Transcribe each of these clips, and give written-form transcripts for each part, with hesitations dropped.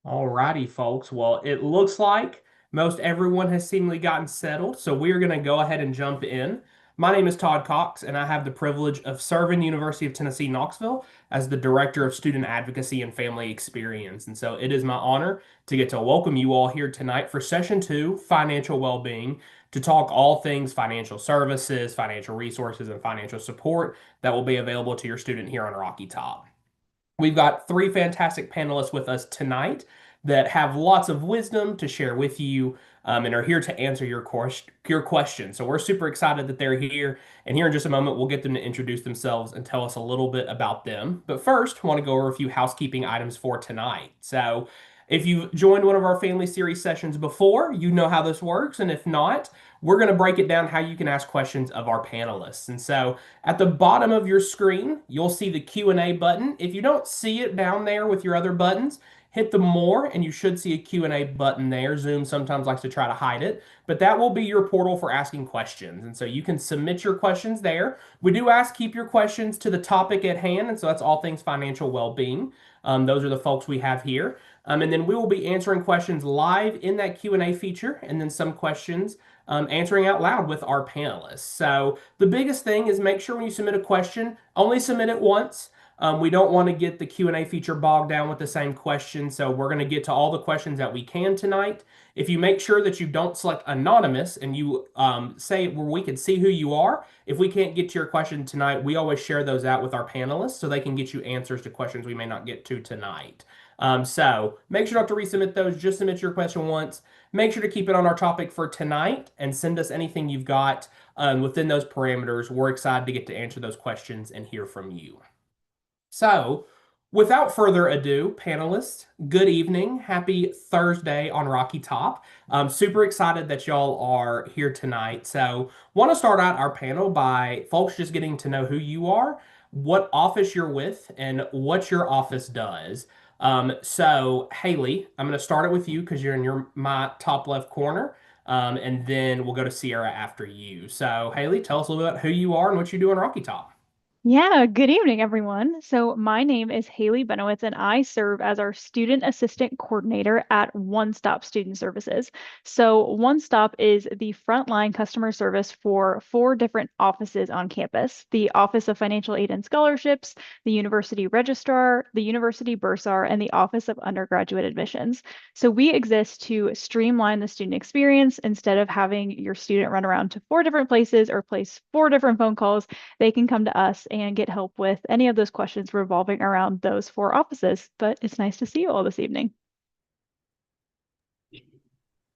Alrighty, folks. Well, it looks like most everyone has seemingly gotten settled, so we're going to go ahead and jump in. My name is Todd Cox, and I have the privilege of serving University of Tennessee, Knoxville as the Director of Student Advocacy and Family Experience. And so it is my honor to get to welcome you all here tonight for Session 2, Financial Wellbeing, to talk all things financial services, financial resources, and financial support that will be available to your student here on Rocky Top. We've got three fantastic panelists with us tonight that have lots of wisdom to share with you and are here to answer your questions. So we're super excited that they're here. And here in just a moment, we'll get them to introduce themselves and tell us a little bit about them. But first, I want to go over a few housekeeping items for tonight. So if you've joined one of our family series sessions before, you know how this works. And if not, we're going to break it down how you can ask questions of our panelists. And so at the bottom of your screen, you'll see the Q&A button. If you don't see it down there with your other buttons, hit the more and you should see a Q&A button there. Zoom sometimes likes to try to hide it, but that will be your portal for asking questions. And so you can submit your questions there. We do ask keep your questions to the topic at hand, and so that's all things financial well-being. Those are the folks we have here. And then we will be answering questions live in that Q&A feature, and then some questions answering out loud with our panelists. So the biggest thing is make sure when you submit a question, only submit it once. We don't want to get the Q&A feature bogged down with the same question, so we're going to get to all the questions that we can tonight. If you make sure that you don't select anonymous and you say where we can see who you are, if we can't get to your question tonight, we always share those out with our panelists so they can get you answers to questions we may not get to tonight. So make sure not to resubmit those, just submit your question once. Make sure to keep it on our topic for tonight and send us anything you've got within those parameters. We're excited to get to answer those questions and hear from you. So, without further ado, panelists, good evening. Happy Thursday on Rocky Top. I'm super excited that y'all are here tonight. So, want to start out our panel by folks just getting to know who you are, what office you're with, and what your office does. So, Haley, I'm going to start it with you because you're in my top left corner. And then we'll go to Sierra after you. So, Haley, tell us a little bit about who you are and what you do in Rocky Top. Yeah, good evening, everyone. So, my name is Haley Benowitz, and I serve as our Student Assistant Coordinator at One Stop Student Services. So, One Stop is the frontline customer service for four different offices on campus: the Office of Financial Aid and Scholarships, the University Registrar, the University Bursar, and the Office of Undergraduate Admissions. So, we exist to streamline the student experience. Instead of having your student run around to four different places or place four different phone calls, they can come to us and get help with any of those questions revolving around those four offices. But it's nice to see you all this evening.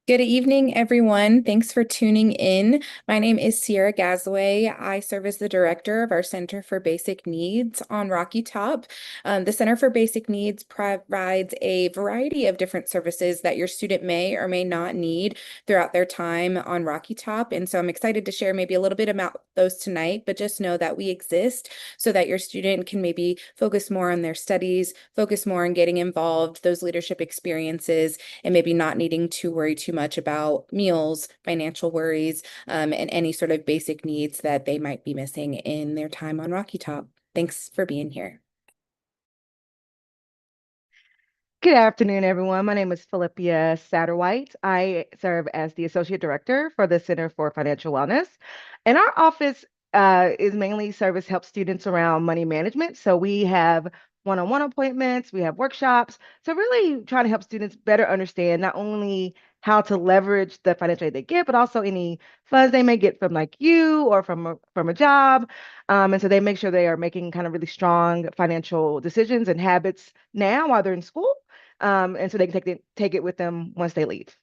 Good evening, everyone. Thanks for tuning in. My name is Sierra Gazaway. I serve as the director of our Center for Basic Needs on Rocky Top. The Center for Basic Needs provides a variety of different services that your student may or may not need throughout their time on Rocky Top. And so I'm excited to share maybe a little bit about those tonight, but just know that we exist so that your student can maybe focus more on their studies, focus more on getting involved, those leadership experiences, and maybe not needing to worry too much about meals, financial worries, and any sort of basic needs that they might be missing in their time on Rocky Top. Thanks for being here. Good afternoon, everyone. My name is Philippia Satterwhite. I serve as the Associate Director for the Center for Financial Wellness. And our office is mainly service help students around money management. So we have one-on-one appointments, we have workshops. So really trying to help students better understand not only how to leverage the financial aid they get, but also any funds they may get from like you or from a job. And so they make sure they are making kind of really strong financial decisions and habits now while they're in school. And so they can take it with them once they leave.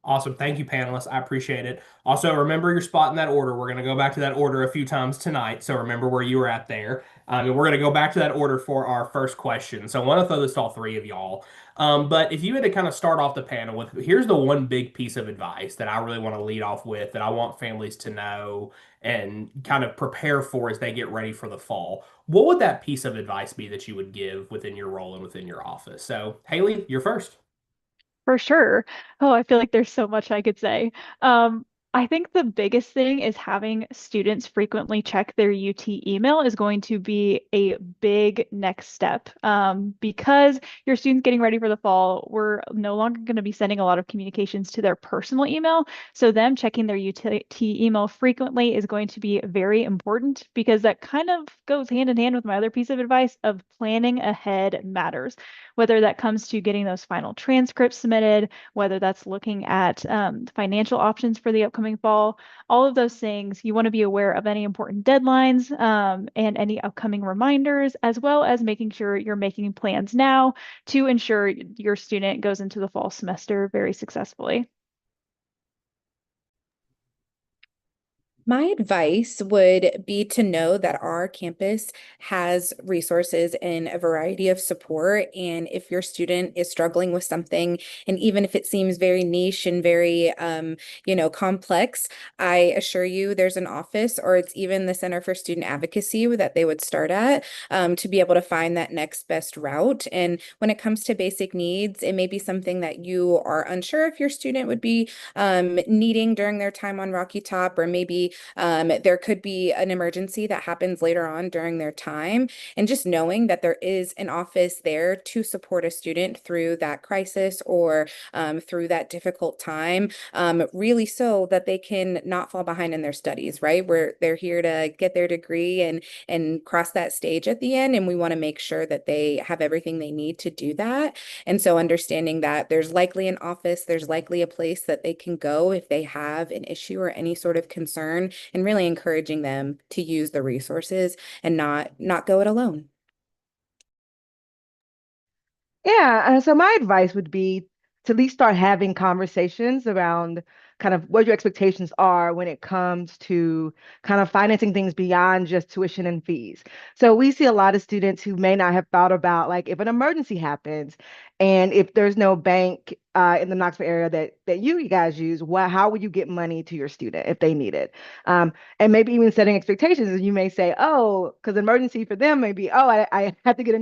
Awesome. Thank you, panelists. I appreciate it. Also, remember your spot in that order. We're going to go back to that order a few times tonight. So remember where you were at there. And we're going to go back to that order for our first question. So I want to throw this to all three of y'all. But if you had to kind of start off the panel with, here's the one big piece of advice that I really want to lead off with that I want families to know and kind of prepare for as they get ready for the fall. What would that piece of advice be that you would give within your role and within your office? So, Haley, you're first. For sure. Oh, I feel like there's so much I could say. Um, I think the biggest thing is having students frequently check their UT email is going to be a big next step. Because your students getting ready for the fall, we're no longer going to be sending a lot of communications to their personal email. So them checking their UT email frequently is going to be very important because that kind of goes hand in hand with my other piece of advice of planning ahead matters, whether that comes to getting those final transcripts submitted, whether that's looking at financial options for the upcoming fall, all of those things. You want to be aware of any important deadlines and any upcoming reminders, as well as making sure you're making plans now to ensure your student goes into the fall semester very successfully. My advice would be to know that our campus has resources and a variety of support. And if your student is struggling with something, and even if it seems very niche and very, complex, I assure you there's an office, or it's even the Center for Student Advocacy that they would start at, to be able to find that next best route. And when it comes to basic needs, it may be something that you are unsure if your student would be needing during their time on Rocky Top, or maybe there could be an emergency that happens later on during their time. And just knowing that there is an office there to support a student through that crisis, or through that difficult time, really so that they can not fall behind in their studies, right? Where they're here to get their degree and cross that stage at the end. And we want to make sure that they have everything they need to do that. And so understanding that there's likely an office, there's likely a place that they can go if they have an issue or any sort of concern, and really encouraging them to use the resources and not go it alone. Yeah, so my advice would be to at least start having conversations around kind of what your expectations are when it comes to kind of financing things beyond just tuition and fees. So we see a lot of students who may not have thought about, like, if an emergency happens and if there's no bank in the Knoxville area that you guys use, how would you get money to your student if they need it? And maybe even setting expectations. You may say, oh, because emergency for them may be, oh, I have to get I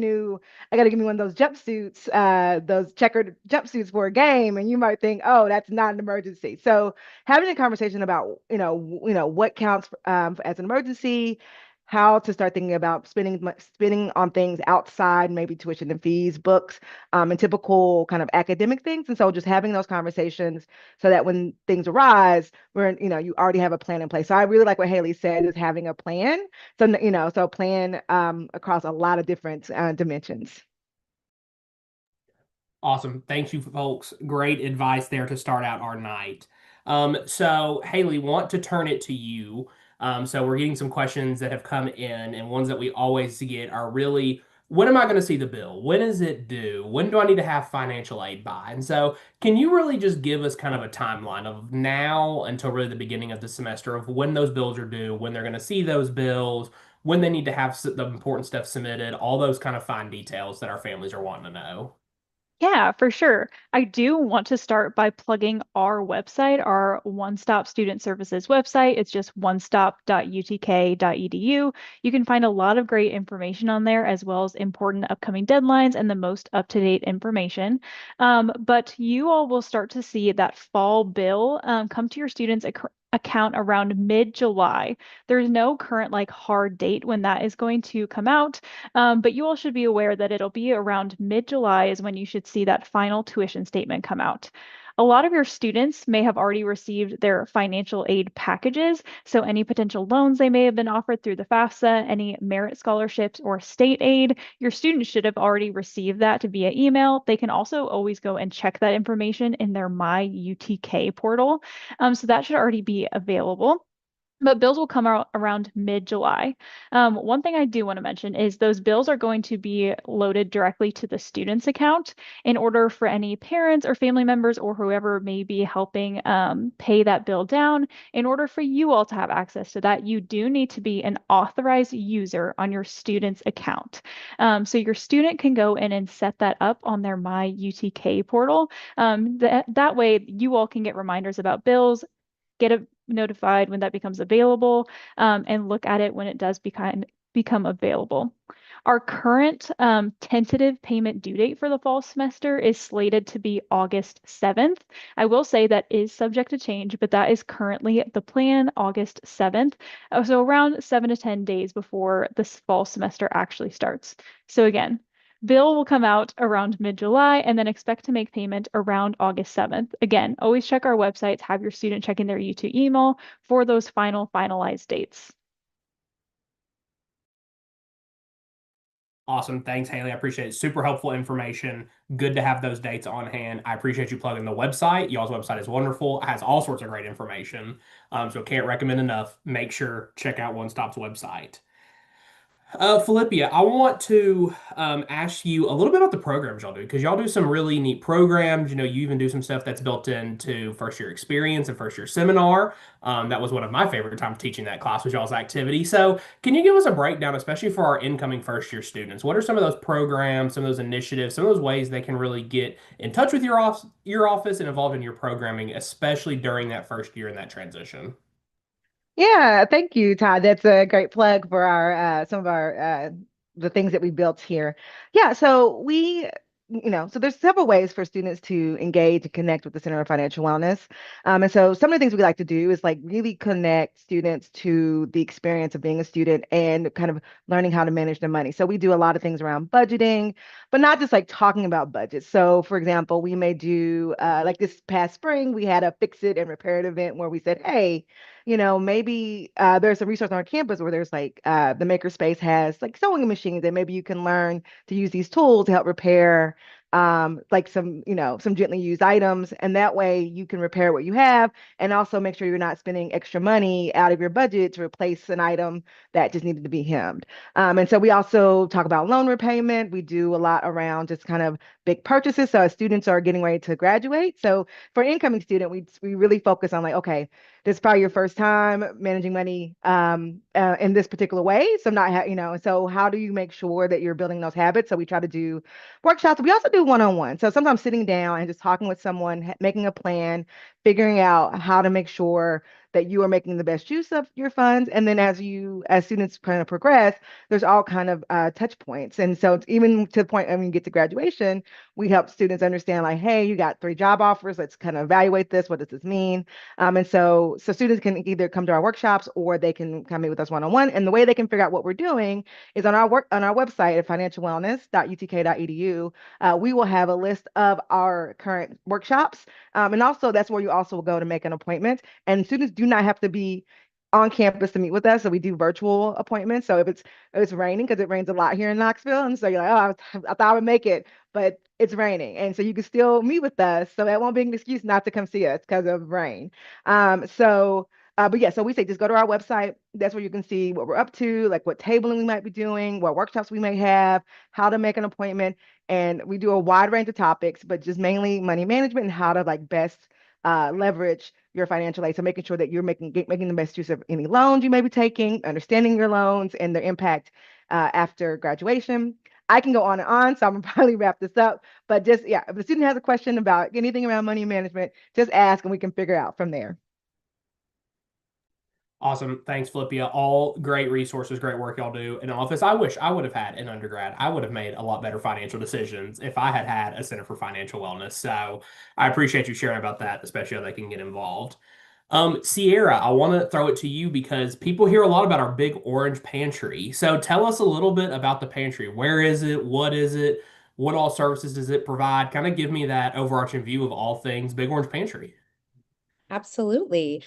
got to give me one of those jumpsuits, those checkered jumpsuits for a game. And you might think, oh, that's not an emergency. So having a conversation about, what counts as an emergency, how to start thinking about spending on things outside, maybe tuition and fees, books, and typical kind of academic things. And so just having those conversations so that when things arise, you already have a plan in place. So I really like what Haley said, is having a plan. So plan across a lot of different dimensions. Awesome. Thank you, folks. Great advice there to start out our night. So Haley, want to turn it to you. So we're getting some questions that have come in, and ones that we always get are really, when am I going to see the bill? When is it due? When do I need to have financial aid by? And so can you really just give us kind of a timeline of now until really the beginning of the semester of when those bills are due, when they're going to see those bills, when they need to have the important stuff submitted, all those kind of fine details that our families are wanting to know? Yeah, for sure. I do want to start by plugging our website, our One Stop Student Services website. It's just onestop.utk.edu. You can find a lot of great information on there, as well as important upcoming deadlines and the most up-to-date information. But you all will start to see that fall bill come to your students' account around mid-July. There's no current hard date when that is going to come out. But you all should be aware that it'll be around mid-July is when you should see that final tuition statement come out. A lot of your students may have already received their financial aid packages, so any potential loans they may have been offered through the FAFSA, any merit scholarships or state aid, your students should have already received that via email. They can also always go and check that information in their My UTK portal. So that should already be available. But bills will come out around mid-July. One thing I do want to mention is those bills are going to be loaded directly to the student's account in order for any parents or family members or whoever may be helping pay that bill down. In order for you all to have access to that, you do need to be an authorized user on your student's account. So your student can go in and set that up on their My UTK portal. That way, you all can get reminders about bills, get notified when that becomes available, and look at it when it does become become available. Our current tentative payment due date for the fall semester is slated to be August 7th. I will say that is subject to change, but that is currently the plan, August 7th. So around 7 to 10 days before this fall semester actually starts. So again, bill will come out around mid-July and then expect to make payment around August 7th. Again, always check our websites, have your student check in their U2 email for those finalized dates. Awesome. Thanks, Haley. I appreciate it. Super helpful information. Good to have those dates on hand. I appreciate you plugging the website. Y'all's website is wonderful. It has all sorts of great information. So can't recommend enough. Make sure check out One Stop's website. Philippia, I want to ask you a little bit about the programs y'all do, because y'all do some really neat programs. You even do some stuff that's built into first year experience and first year seminar. That was one of my favorite times teaching that class, was y'all's activity. So can you give us a breakdown, especially for our incoming first year students? What are some of those programs, some of those initiatives, some of those ways they can really get in touch with your office and involved in your programming, especially during that first year and that transition? Yeah, thank you, Todd. That's a great plug for our some of our the things that we built here. Yeah, so so there's several ways for students to engage and connect with the Center of Financial Wellness. And so some of the things we like to do is like really connect students to the experience of being a student and kind of learning how to manage their money. So we do a lot of things around budgeting, but not just like talking about budgets. So for example, we may do like this past spring, we had a fix it and repair it event where we said, hey, maybe there's a resource on our campus where there's like the Makerspace has like sewing machines, and maybe you can learn to use these tools to help repair like some gently used items, and that way you can repair what you have and also make sure you're not spending extra money out of your budget to replace an item that just needed to be hemmed. And so we also talk about loan repayment. We do a lot around just kind of big purchases. So as students are getting ready to graduate, so for an incoming student, we really focus on like, okay, this is probably your first time managing money in this particular way. So so how do you make sure that you're building those habits? So we try to do workshops. We also do one-on-one. So sometimes sitting down and just talking with someone, making a plan, figuring out how to make sure that you are making the best use of your funds. And then as students kind of progress, there's all kind of touch points. And so it's even to the point when you get to graduation, we help students understand like, hey, you got 3 job offers. Let's kind of evaluate this. What does this mean? And so students can either come to our workshops or they can come meet with us one-on-one. And the way they can figure out what we're doing is on our website at financialwellness.utk.edu. We will have a list of our current workshops. And also that's where you also will go to make an appointment. And students do not have to be on campus to meet with us. So we do virtual appointments. So if it's raining, because it rains a lot here in Knoxville, and so you're like, oh, I thought I would make it, but it's raining. And so you can still meet with us. So that won't be an excuse not to come see us because of rain. But yeah, so we say just go to our website. That's where you can see what we're up to, like what tabling we might be doing, what workshops we may have, how to make an appointment. And we do a wide range of topics, but just mainly money management and how to like best leverage your financial aid. So making sure that you're making the best use of any loans you may be taking, understanding your loans and their impact after graduation. I can go on and on, so I'm gonna probably wrap this up. But just, yeah, if the student has a question about anything around money management, just ask and we can figure out from there. Awesome. Thanks, Philippia. All great resources, great work y'all do in office. I wish I would have had an undergrad. I would have made a lot better financial decisions if I had had a Center for Financial Wellness. So I appreciate you sharing about that, especially how they can get involved. Sierra, I want to throw it to you because people hear a lot about our Big Orange Pantry. So tell us a little bit about the pantry. Where is it? What is it? What all services does it provide? Kind of give me that overarching view of all things Big Orange Pantry. Absolutely.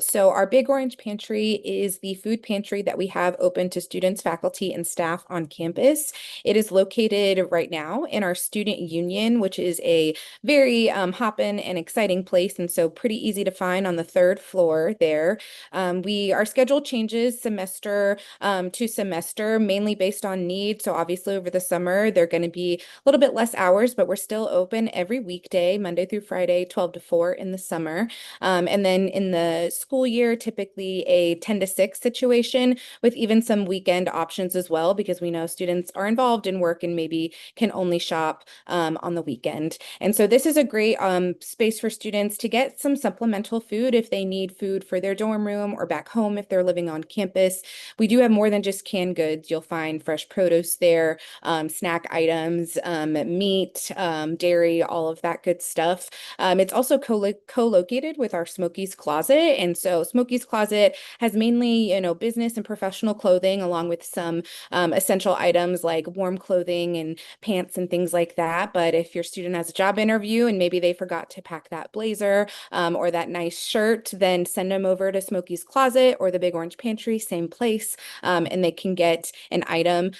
So our Big Orange Pantry is the food pantry that we have open to students, faculty, and staff on campus. It is located right now in our student union, which is a very hoppin' and exciting place, and so pretty easy to find on the 3rd floor there. Our schedule changes semester to semester, mainly based on need. So obviously over the summer, they're going to be a little bit less hours, but we're still open every weekday, Monday through Friday, 12 to 4 in the summer. And then in the school year, typically a 10 to 6 situation with even some weekend options as well, because we know students are involved in work and maybe can only shop on the weekend. And so this is a great space for students to get some supplemental food if they need food for their dorm room or back home if they're living on campus. We do have more than just canned goods. You'll find fresh produce there, snack items, meat, dairy, all of that good stuff. It's also co-located with our Smokies Closet. And so Smokies Closet has mainly, business and professional clothing, along with some essential items like warm clothing and pants and things like that. But if your student has a job interview and maybe they forgot to pack that blazer or that nice shirt, then send them over to Smokies Closet or the Big Orange Pantry, same place, and they can get an item.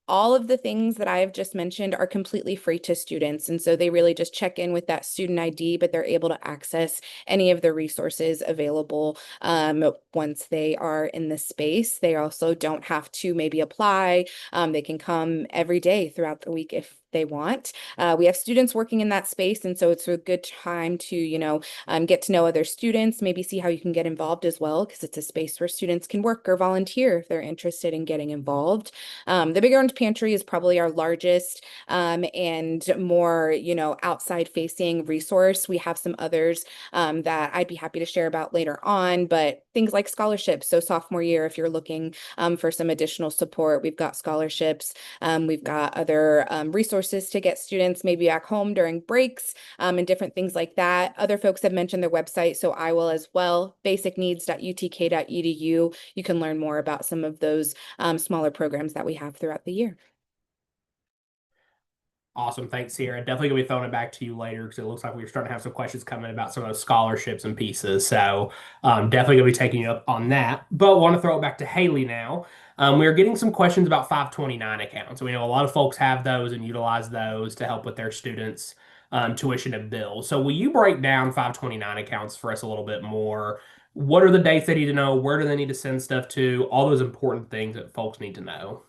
All of the things that I've just mentioned are completely free to students. And so they really just check in with that student ID, but they're able to access any of the resources available once they are in the space. They also don't have to maybe apply. They can come every day throughout the week if they want. We have students working in that space, and so it's a good time to, get to know other students, maybe see how you can get involved as well, because it's a space where students can work or volunteer if they're interested in getting involved. The Big Orange Pantry is probably our largest and more, outside facing resource. We have some others that I'd be happy to share about later on, but things like scholarships. So sophomore year, if you're looking for some additional support, we've got scholarships. We've got other resources to get students maybe back home during breaks and different things like that. Other folks have mentioned their website, so I will as well, basicneeds.utk.edu. You can learn more about some of those smaller programs that we have throughout the year. Awesome. Thanks, Sierra. Definitely going to be throwing it back to you later because it looks like we're starting to have some questions coming about some of those scholarships and pieces. So definitely going to be taking you up on that. But want to throw it back to Haley now. We are getting some questions about 529 accounts. We know a lot of folks have those and utilize those to help with their students' tuition and bills. So will you break down 529 accounts for us a little bit more? What are the dates they need to know? Where do they need to send stuff to? All those important things that folks need to know.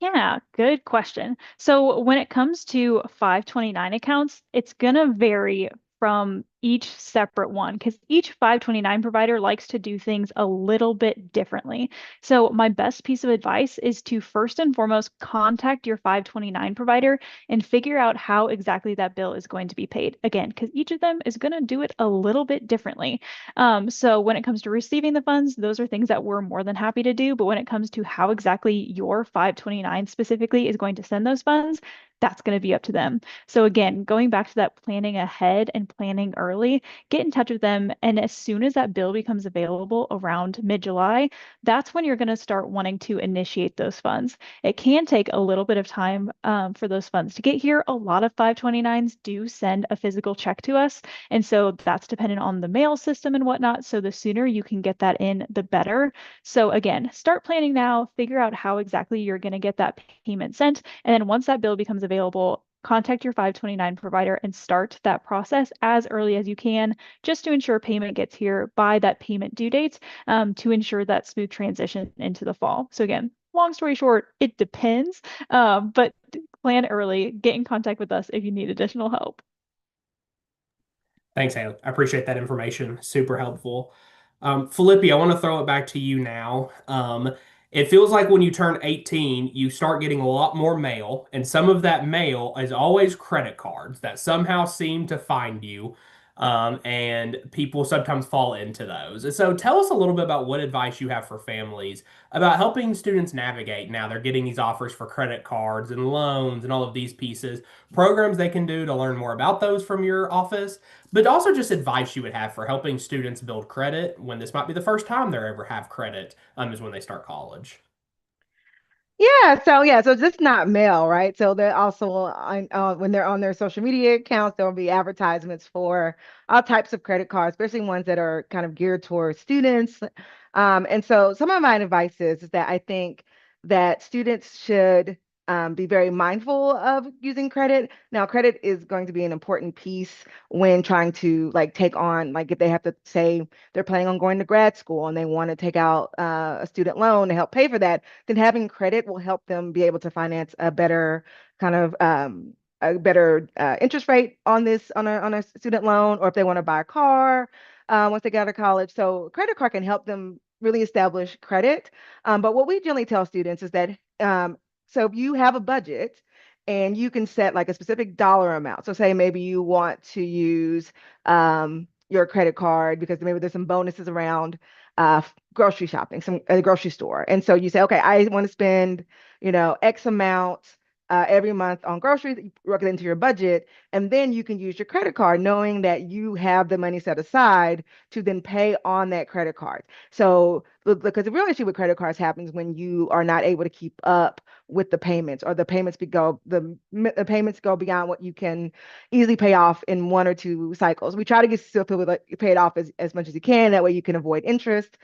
Yeah, good question. So when it comes to 529 accounts, it's going to vary from each separate one because each 529 provider likes to do things a little bit differently. So my best piece of advice is to first and foremost contact your 529 provider and figure out how exactly that bill is going to be paid. Again, because each of them is going to do it a little bit differently. So when it comes to receiving the funds, those are things that we're more than happy to do. But when it comes to how exactly your 529 specifically is going to send those funds, that's going to be up to them. So again, going back to that planning ahead and planning early, get in touch with them. And as soon as that bill becomes available around mid-July, that's when you're going to start wanting to initiate those funds. It can take a little bit of time for those funds to get here. A lot of 529s do send a physical check to us. And so that's dependent on the mail system and whatnot. So the sooner you can get that in, the better. So again, start planning now, figure out how exactly you're going to get that payment sent. And then once that bill becomes available, contact your 529 provider and start that process as early as you can, just to ensure payment gets here by that payment due date to ensure that smooth transition into the fall. So again, long story short, it depends, but plan early, get in contact with us if you need additional help. Thanks, Haley. I appreciate that information. Super helpful. Philippi, I want to throw it back to you now. It feels like when you turn 18, you start getting a lot more mail, and some of that mail is always credit cards that somehow seem to find you, and people sometimes fall into those. And so tell us a little bit about what advice you have for families about helping students navigate. Now they're getting these offers for credit cards and loans and all of these pieces, programs they can do to learn more about those from your office, but also just advice you would have for helping students build credit when this might be the first time they ever have credit, is when they start college. So just not mail, right? So they're also when they're on their social media accounts, there will be advertisements for all types of credit cards, especially ones that are kind of geared towards students. And so some of my advice is that I think that students should be very mindful of using credit. Now, credit is going to be an important piece when trying to take on, if they have to say they're planning on going to grad school and they want to take out a student loan to help pay for that, then having credit will help them be able to finance a better kind of a better interest rate on a student loan, or if they want to buy a car once they get out of college. So credit card can help them really establish credit. But what we generally tell students is that so if you have a budget and you can set like a specific dollar amount. So say maybe you want to use your credit card because maybe there's some bonuses around grocery shopping, some a grocery store. And so you say, okay, I want to spend, X amount every month on groceries, you work it into your budget, and then you can use your credit card knowing that you have the money set aside to then pay on that credit card. So because the real issue with credit cards happens when you are not able to keep up with the payments, or the payments the payments go beyond what you can easily pay off in 1 or 2 cycles. We try to get still people like pay it off as much as you can. That way you can avoid interest.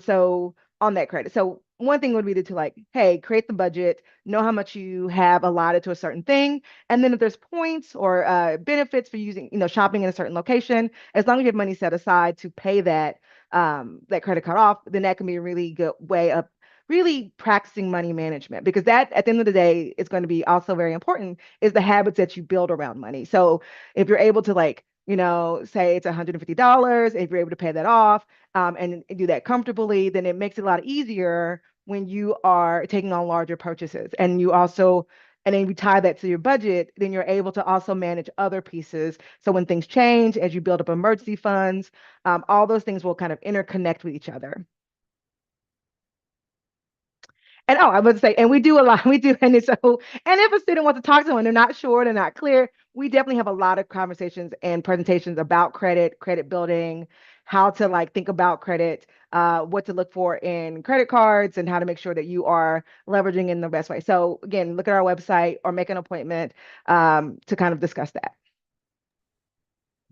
So on that credit. So one thing would be to like, hey, create the budget, know how much you have allotted to a certain thing. And then if there's points or benefits for using, shopping in a certain location, as long as you have money set aside to pay that credit card off, then that can be a really good way of really practicing money management, because that at the end of the day is going to be also very important, is the habits that you build around money. So if you're able to like, say it's $150, if you're able to pay that off and do that comfortably, then it makes it a lot easier when you are taking on larger purchases. And then you tie that to your budget, then you're able to also manage other pieces. So when things change, as you build up emergency funds, all those things will kind of interconnect with each other. And I would say, and we do a lot, and if a student wants to talk to someone, they're not sure, they're not clear, we definitely have a lot of conversations and presentations about credit building, how to like think about credit, what to look for in credit cards, and how to make sure that you are leveraging in the best way. So again, look at our website or make an appointment to kind of discuss that.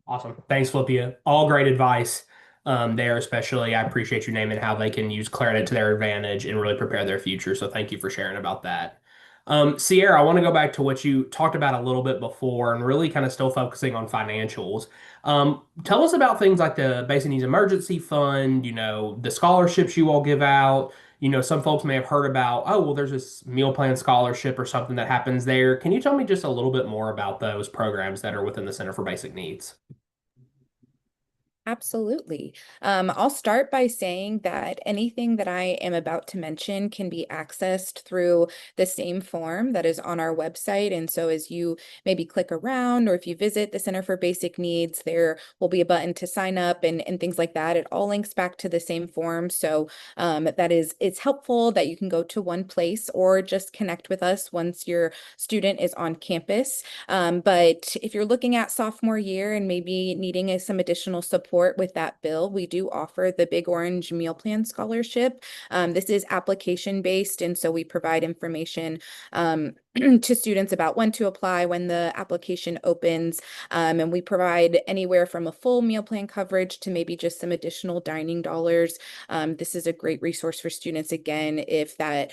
Awesome. Thanks, Flippia. All great advice there, especially. I appreciate you naming how they can use credit to their advantage and really prepare their future. So thank you for sharing about that. Sierra, I want to go back to what you talked about a little bit before and really kind of still focusing on financials. Tell us about things like the Basic Needs Emergency Fund, the scholarships you all give out. Some folks may have heard about, oh, well, there's this meal plan scholarship or something that happens there. Can you tell me just a little bit more about those programs that are within the Center for Basic Needs? Absolutely. I'll start by saying that anything that I am about to mention can be accessed through the same form that is on our website. And so as you maybe click around, or if you visit the Center for Basic Needs, there will be a button to sign up and things like that. It all links back to the same form. So it's helpful that you can go to one place or just connect with us once your student is on campus. But if you're looking at sophomore year and maybe needing some additional support with that bill, we do offer the Big Orange Meal Plan Scholarship. This is application based, and so we provide information to students about when to apply, when the application opens, and we provide anywhere from a full meal plan coverage to maybe just some additional dining dollars. This is a great resource for students, again, if that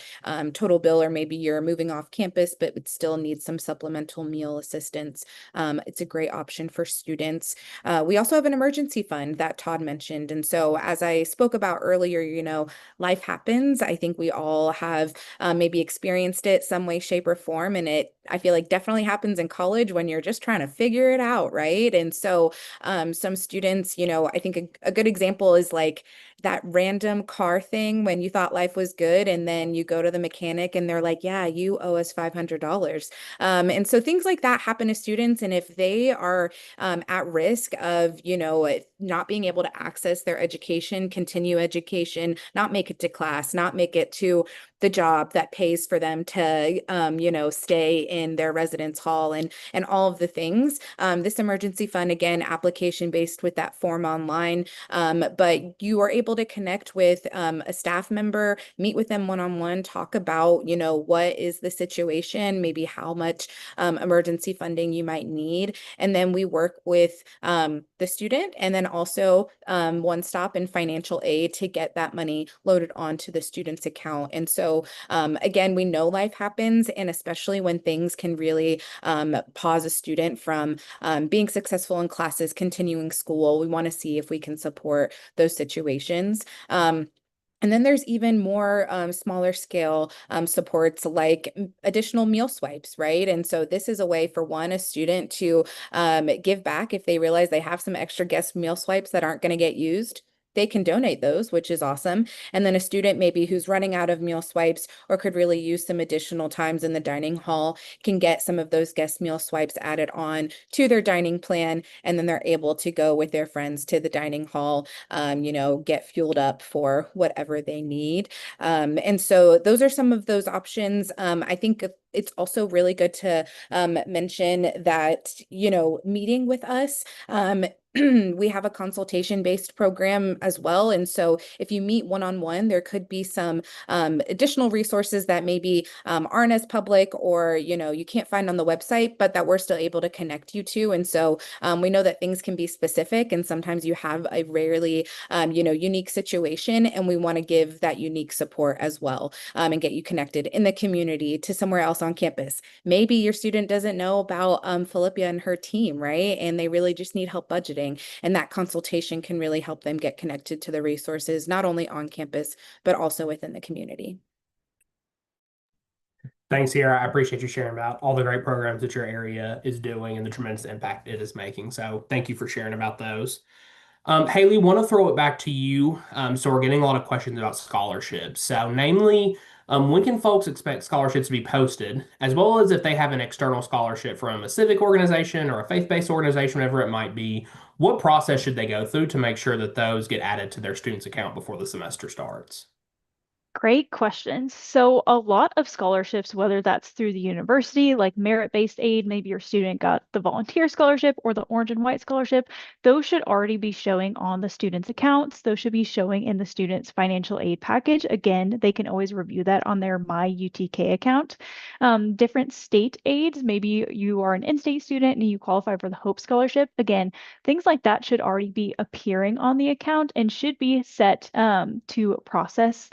total bill, or maybe you're moving off campus but would still need some supplemental meal assistance. It's a great option for students. We also have an emergency fund that Todd mentioned. And so as I spoke about earlier, life happens. I think we all have maybe experienced it some way, shape, or form. And I feel like definitely happens in college when you're just trying to figure it out, right? And so some students, I think a good example is like that random car thing when you thought life was good, and then you go to the mechanic and they're like, yeah, you owe us $500. And so things like that happen to students. And if they are at risk of, not being able to access their education, continue education, not make it to class, not make it to the job that pays for them to, stay in their residence hall and all of the things. This emergency fund, again, application based with that form online, but you are able to connect with a staff member, meet with them one-on-one, talk about, what is the situation, maybe how much emergency funding you might need. And then we work with the student, and then also One Stop and financial aid to get that money loaded onto the student's account. And so again, we know life happens, and especially when things can really pause a student from being successful in classes, continuing school, we want to see if we can support those situations. And then there's even more smaller scale supports like additional meal swipes, right? And so this is a way for a student to give back if they realize they have some extra guest meal swipes that aren't going to get used. They can donate those, which is awesome. And then a student maybe who's running out of meal swipes or could really use some additional times in the dining hall can get some of those guest meal swipes added on to their dining plan. And then they're able to go with their friends to the dining hall, get fueled up for whatever they need. And so those are some of those options. I think it's also really good to mention that, meeting with us, we have a consultation-based program as well. And so if you meet one-on-one, there could be some additional resources that maybe aren't as public or, you can't find on the website, but that we're still able to connect you to. And so we know that things can be specific and sometimes you have a rarely, unique situation, and we want to give that unique support as well, and get you connected in the community to somewhere else on campus. Maybe your student doesn't know about Philippia and her team, right? And they really just need help budgeting. And that consultation can really help them get connected to the resources, not only on campus, but also within the community. Thanks, Sierra. I appreciate you sharing about all the great programs that your area is doing and the tremendous impact it is making. So thank you for sharing about those. Haley, want to throw it back to you. So we're getting a lot of questions about scholarships. So namely, when can folks expect scholarships to be posted, as well as if they have an external scholarship from a civic organization or a faith-based organization, whatever it might be, what process should they go through to make sure that those get added to their student's account before the semester starts? Great questions. So, a lot of scholarships, whether that's through the university, like merit-based aid, maybe your student got the volunteer scholarship or the orange and white scholarship, those should already be showing on the student's accounts. Those should be showing in the student's financial aid package. Again, they can always review that on their My UTK account. Different state aids, maybe you are an in-state student and you qualify for the Hope Scholarship. Again, things like that should already be appearing on the account and should be set to process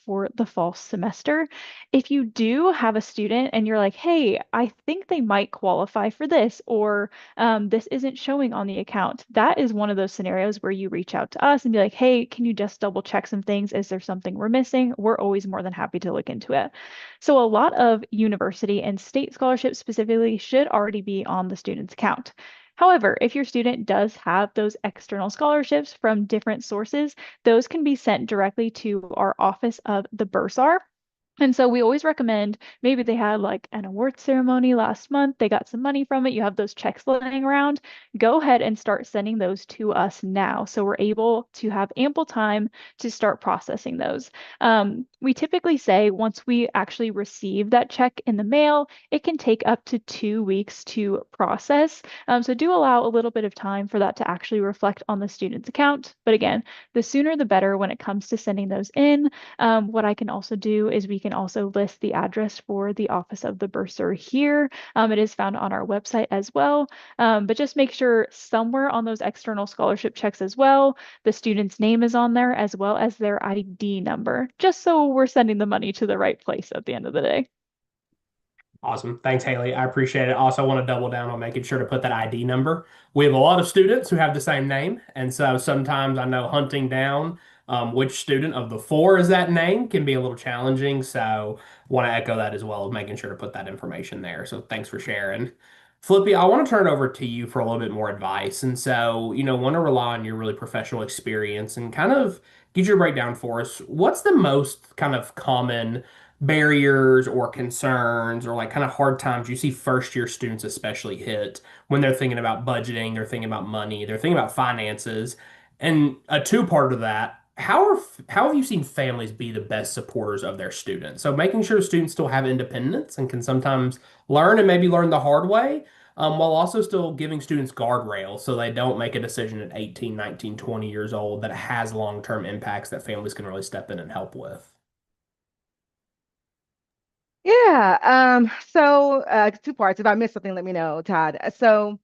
for the fall semester. If you do have a student and you're like, hey, I think they might qualify for this, or this isn't showing on the account, that is one of those scenarios where you reach out to us and be like, hey, can you just double check some things? Is there something we're missing? We're always more than happy to look into it. So a lot of university and state scholarships specifically should already be on the student's account. However, if your student does have those external scholarships from different sources, those can be sent directly to our Office of the Bursar. And so we always recommend, maybe they had like an award ceremony last month, they got some money from it, you have those checks laying around, go ahead and start sending those to us now. So we're able to have ample time to start processing those. We typically say once we actually receive that check in the mail, it can take up to 2 weeks to process. So do allow a little bit of time for that to actually reflect on the student's account. But again, the sooner the better when it comes to sending those in. What I can also do is we can also list the address for the Office of the Bursar here. It is found on our website as well. But just make sure somewhere on those external scholarship checks as well, the student's name is on there as well as their ID number, just so we're sending the money to the right place at the end of the day. Awesome. Thanks, Haley. I appreciate it. Also, want to double down on making sure to put that ID number. We have a lot of students who have the same name. And so sometimes I know hunting down which student of the four is that name can be a little challenging. So want to echo that as well, making sure to put that information there. So thanks for sharing. Flippy, I want to turn it over to you for a little bit more advice. And so, want to rely on your really professional experience and kind of get your breakdown for us. What's the most kind of common barriers or concerns or like kind of hard times you see first year students especially hit when they're thinking about budgeting, they're thinking about money, they're thinking about finances? And a two-part of that, how have you seen families be the best supporters of their students? So making sure students still have independence and can sometimes learn and maybe learn the hard way, while also still giving students guardrails so they don't make a decision at 18, 19, 20 years old that has long-term impacts that families can really step in and help with. Yeah. Two parts. If I missed something, let me know, Todd. So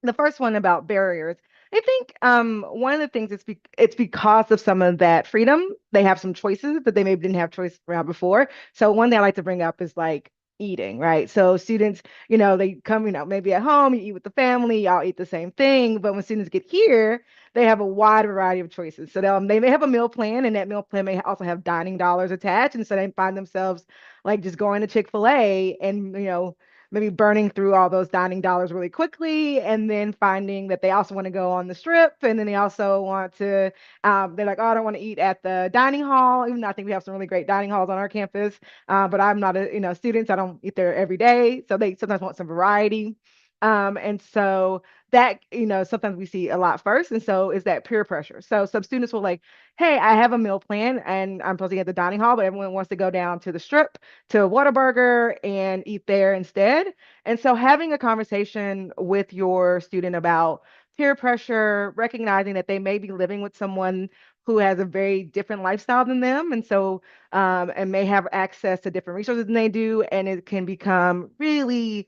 the first one about barriers. I think one of the things it's because of some of that freedom. They have some choices that they maybe didn't have choice around before. So one thing I like to bring up is like eating, right? So students, they come, maybe at home, you eat with the family, y'all eat the same thing. But when students get here, they have a wide variety of choices. So they may have a meal plan, and that meal plan may also have dining dollars attached. And so they find themselves like just going to Chick-fil-A and, maybe burning through all those dining dollars really quickly, and then finding that they also want to go on the strip, and then they also want to, they're like, oh, I don't want to eat at the dining hall, even though I think we have some really great dining halls on our campus. But I'm not a, student, so I don't eat there every day. So they sometimes want some variety. And so that, sometimes we see a lot first. And so is that peer pressure. So some students will like, hey, I have a meal plan and I'm supposed to eat at the dining hall, but everyone wants to go down to the strip to Whataburger and eat there instead. And so having a conversation with your student about peer pressure, recognizing that they may be living with someone who has a very different lifestyle than them. And so and may have access to different resources than they do. And it can become really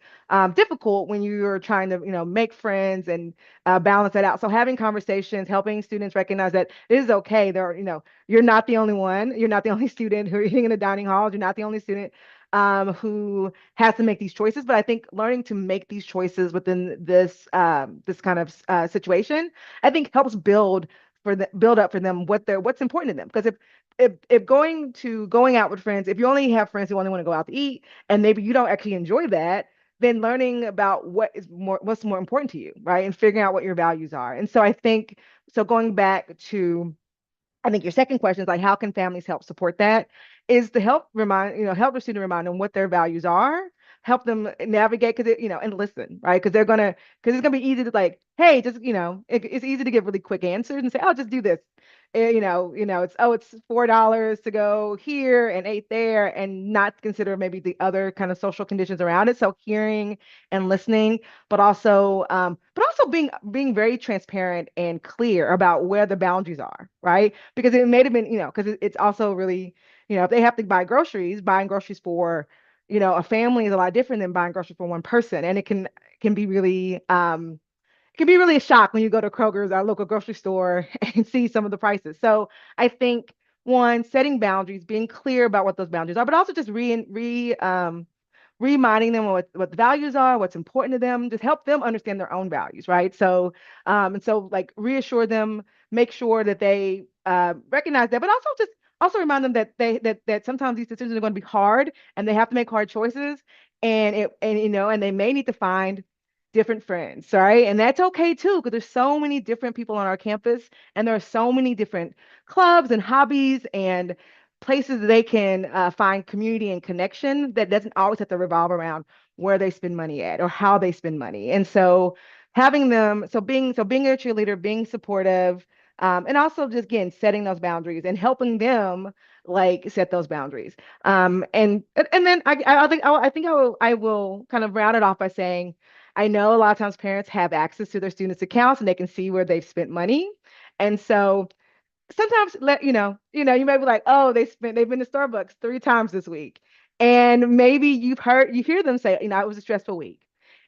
difficult when you're trying to, make friends and balance that out. So having conversations, helping students recognize that it is okay. You're not the only one. You're not the only student who are eating in the dining halls. You're not the only student who has to make these choices. But I think learning to make these choices within this kind of situation, I think helps build up for them what's important to them. Because if going out with friends, if you only have friends who only want to go out to eat, and maybe you don't actually enjoy that, then learning about what's more important to you, right? And figuring out what your values are. And so I think, so going back to, I think your second question is like, how can families help support that? Is to help the student remind them what their values are, help them navigate, and listen, right? Because it's gonna be easy to like, hey, just, it's easy to give really quick answers and say, oh, just do this. It's $4 to go here and 8 there, and not consider maybe the other kind of social conditions around it. So hearing and listening, but also being very transparent and clear about where the boundaries are, right? Because it may have been, because it's also really, if they have to buy groceries, buying groceries for, a family is a lot different than buying groceries for one person. And it can be really a shock when you go to Kroger's, our local grocery store, and see some of the prices. So I think, one, setting boundaries, being clear about what those boundaries are, but also just reminding them what the values are, what's important to them, just help them understand their own values, right? So, and so like reassure them, make sure that they recognize that, but also remind them that sometimes these decisions are going to be hard, and they have to make hard choices, and they may need to find different friends, right? And that's okay too, because there's so many different people on our campus, and there are so many different clubs and hobbies and places that they can find community and connection that doesn't always have to revolve around where they spend money at or how they spend money. And so being a cheerleader, being supportive, and also just again setting those boundaries and helping them like set those boundaries. And then I think I will kind of round it off by saying, I know a lot of times parents have access to their students' accounts and they can see where they've spent money. And so sometimes you may be like, oh, they've been to Starbucks 3 times this week. And maybe you hear them say, it was a stressful week.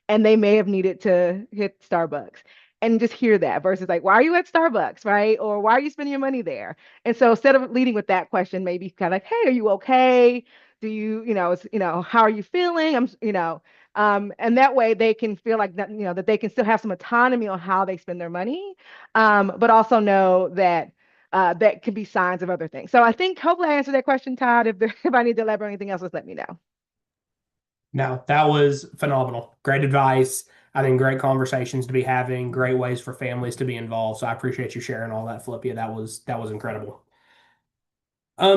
And they may have needed to hit Starbucks. And just hear that versus like, why are you at Starbucks, right? Or why are you spending your money there? And so instead of leading with that question, maybe kind of like, hey, are you okay? Do you, how are you feeling? And that way they can feel like that, that they can still have some autonomy on how they spend their money, but also know that that could be signs of other things. So I think hopefully I answered that question, Todd. If I need to elaborate on anything else, just let me know. No, that was phenomenal. Great advice. I think great conversations to be having, great ways for families to be involved. So I appreciate you sharing all that, Philippia. That was incredible.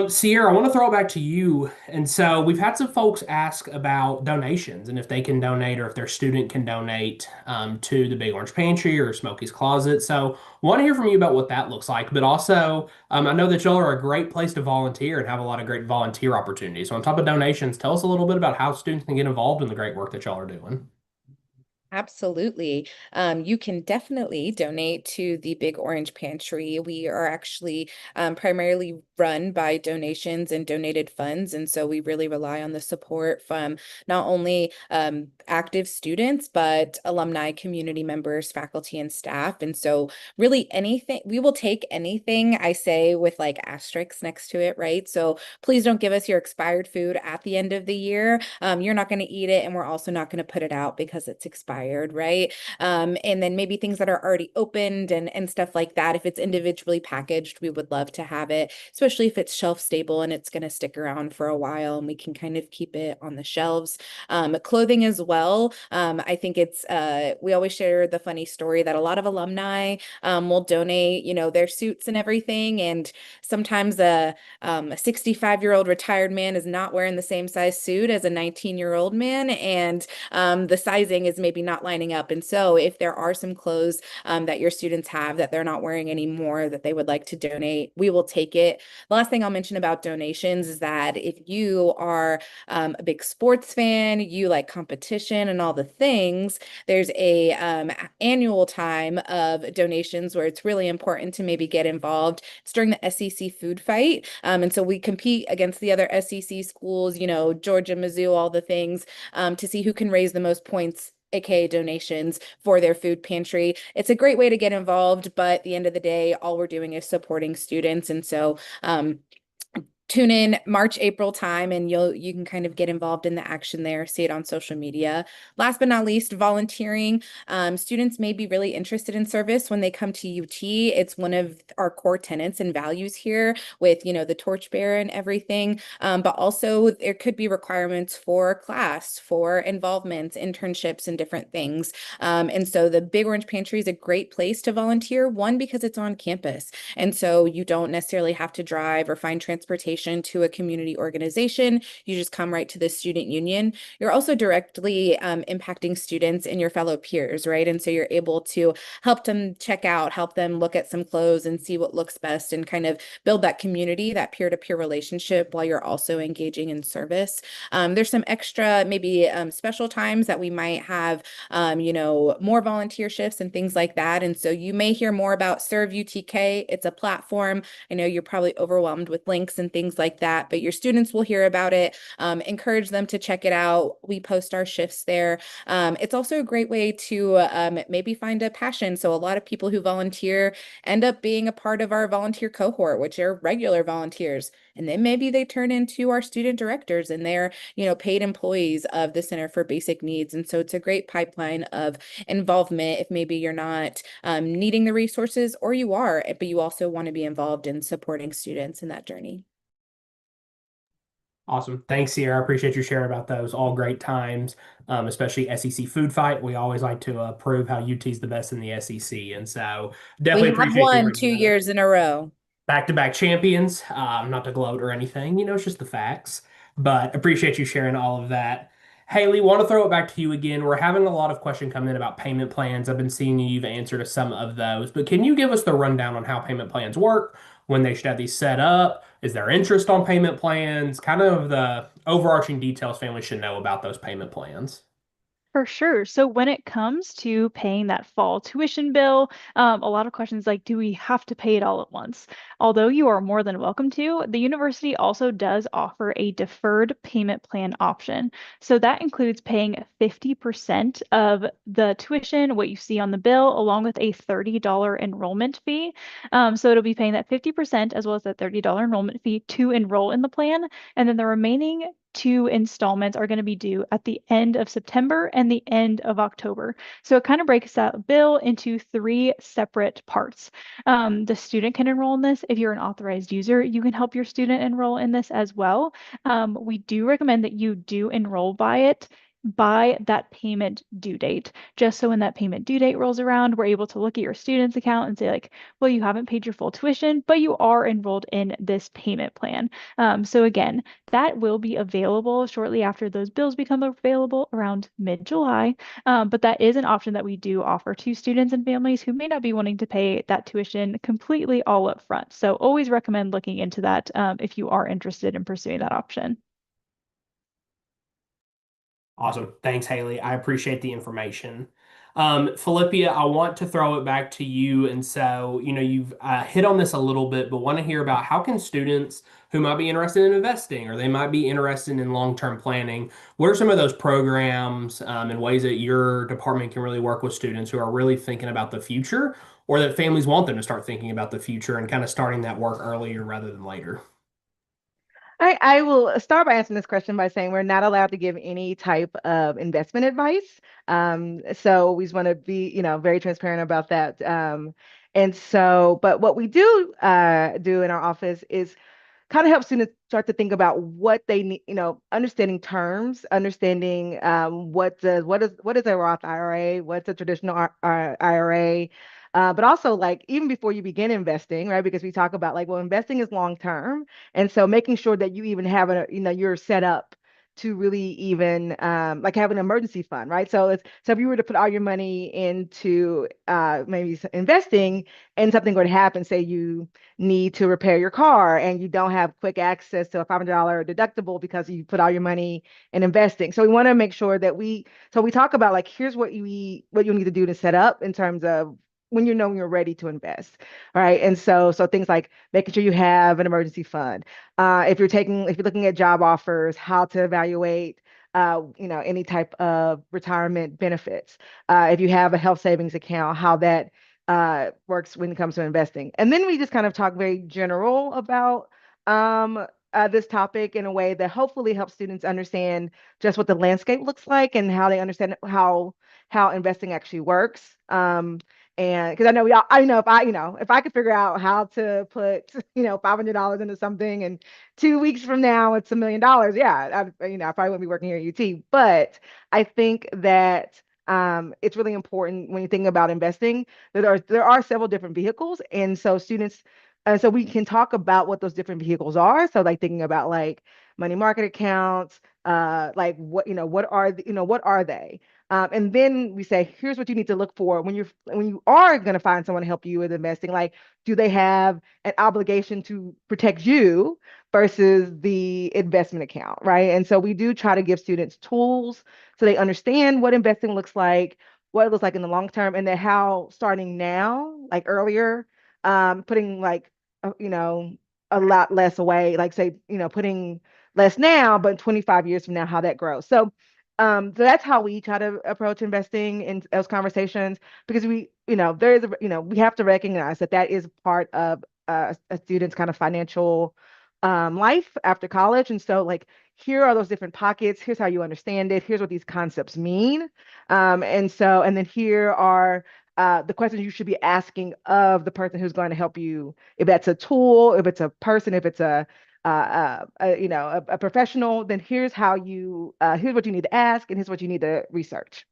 Sierra, I want to throw it back to you. And so we've had some folks ask about donations and if they can donate or if their student can donate to the Big Orange Pantry or Smokey's Closet. So want to hear from you about what that looks like. But also, I know that y'all are a great place to volunteer and have a lot of great volunteer opportunities. So on top of donations, tell us a little bit about how students can get involved in the great work that y'all are doing. Absolutely. You can definitely donate to the Big Orange Pantry. We are actually primarily run by donations and donated funds. And so we really rely on the support from not only active students, but alumni, community members, faculty, and staff. And so really anything, we will take anything I say with like asterisks next to it, right? So please don't give us your expired food at the end of the year. You're not going to eat it, and we're also not going to put it out because it's expired, right? And then maybe things that are already opened and stuff like that. If it's individually packaged, we would love to have it, especially if it's shelf stable and it's going to stick around for a while and we can kind of keep it on the shelves. Clothing as well. I think it's we always share the funny story that a lot of alumni will donate, you know, their suits and everything, and sometimes a 65-year-old retired man is not wearing the same size suit as a 19-year-old man, and the sizing is maybe not lining up. And so if there are some clothes that your students have that they're not wearing anymore that they would like to donate, we will take it. The last thing I'll mention about donations is that if you are a big sports fan, you like competition and all the things, there's a annual time of donations where it's really important to maybe get involved. It's during the SEC food fight. And so we compete against the other SEC schools, you know, Georgia, Mizzou, all the things, to see who can raise the most points, aka donations, for their food pantry. It's a great way to get involved, but at the end of the day, all we're doing is supporting students. And so tune in March, April time, and you can kind of get involved in the action there, see it on social media. Last but not least, volunteering. Students may be really interested in service when they come to UT. It's one of our core tenets and values here with, you know, the torchbearer and everything. But also there could be requirements for class, for involvement, internships, and different things. And so the Big Orange Pantry is a great place to volunteer. One, because it's on campus. And so you don't necessarily have to drive or find transportation to a community organization. You just come right to the student union. You're also directly impacting students and your fellow peers, right? And so you're able to help them check out, help them look at some clothes and see what looks best and kind of build that community, that peer-to-peer relationship while you're also engaging in service. There's some extra, maybe special times that we might have, you know, more volunteer shifts and things like that. And so you may hear more about Serve UTK. It's a platform. I know you're probably overwhelmed with links and things like that, but your students will hear about it. Encourage them to check it out. We post our shifts there. It's also a great way to maybe find a passion. So a lot of people who volunteer end up being a part of our volunteer cohort, which are regular volunteers. And then maybe they turn into our student directors and they're, you know, paid employees of the Center for Basic Needs. And so it's a great pipeline of involvement if maybe you're not needing the resources, or you are, but you also want to be involved in supporting students in that journey. Awesome. Thanks, Sierra. I appreciate you sharing about those. All great times, especially SEC food fight. We always like to prove how UT's the best in the SEC. And so definitely We have appreciate you won bringing 2 years in a row. back-to-back champions. Not to gloat or anything, you know, it's just the facts. But appreciate you sharing all of that. Haley, want to throw it back to you again. We're having a lot of questions come in about payment plans. I've been seeing you've answered some of those, but can you give us the rundown on how payment plans work, when they should have these set up? Is there interest on payment plans? Kind of the overarching details families should know about those payment plans. For sure. So when it comes to paying that fall tuition bill, a lot of questions like, do we have to pay it all at once? Although you are more than welcome to, the university also does offer a deferred payment plan option. So that includes paying 50% of the tuition, what you see on the bill, along with a $30 enrollment fee. So it'll be paying that 50% as well as that $30 enrollment fee to enroll in the plan. And then the remaining 2 installments are going to be due at the end of September and the end of October. So it kind of breaks that bill into 3 separate parts. The student can enroll in this. If you're an authorized user, you can help your student enroll in this as well. We do recommend that you do enroll by that payment due date, just so when that payment due date rolls around, we're able to look at your student's account and say like, well, you haven't paid your full tuition, but you are enrolled in this payment plan. So again, that will be available shortly after those bills become available around mid-July. But that is an option that we do offer to students and families who may not be wanting to pay that tuition completely all up front. So always recommend looking into that if you are interested in pursuing that option. Awesome. Thanks, Haley. I appreciate the information. Philippia, I want to throw it back to you. And so, you've hit on this a little bit, but want to hear about how can students who might be interested in investing or they might be interested in long-term planning, what are some of those programs and ways that your department can really work with students who are really thinking about the future or that families want them to start thinking about the future and kind of starting that work earlier rather than later? I will start by answering this question by saying we're not allowed to give any type of investment advice. So we just want to be, very transparent about that. And so, but what we do do in our office is kind of help students start to think about what they need, understanding terms, understanding what is a Roth IRA, what's a traditional IRA, but also like even before you begin investing, right? Because we talk about like, well, investing is long term, and so making sure that you even have you're set up to really even like have an emergency fund, right? So if you were to put all your money into maybe investing and something were to happen, say you need to repair your car and you don't have quick access to a $500 deductible because you put all your money in investing. So we want to make sure that we talk about like, here's what you need to do to set up in terms of when you know you're ready to invest, right? And so things like making sure you have an emergency fund. If you're looking at job offers, how to evaluate any type of retirement benefits. If you have a health savings account, how that works when it comes to investing. And then we just kind of talk very general about this topic in a way that hopefully helps students understand just what the landscape looks like and how they understand how investing actually works. And because I know if I could figure out how to put $500 into something and 2 weeks from now it's $1 million, yeah, I probably wouldn't be working here at UT. But I think that it's really important when you think about investing that there are several different vehicles, and so so we can talk about what those different vehicles are. So like thinking about like money market accounts, like what are they? And then we say, here's what you need to look for when you are going to find someone to help you with investing. Like, do they have an obligation to protect you versus the investment account, right? And so we do try to give students tools so they understand what investing looks like, what it looks like in the long term, and then how starting now, like earlier, putting like a lot less away, like say putting less now, but 25 years from now, how that grows. So that's how we try to approach investing in those conversations, because we have to recognize that is part of a student's kind of financial life after college. And so like, here are those different pockets. Here's how you understand it. Here's what these concepts mean. And then here are the questions you should be asking of the person who's going to help you. If that's a tool, if it's a person, if it's a professional, then here's what you need to ask, and here's what you need to research.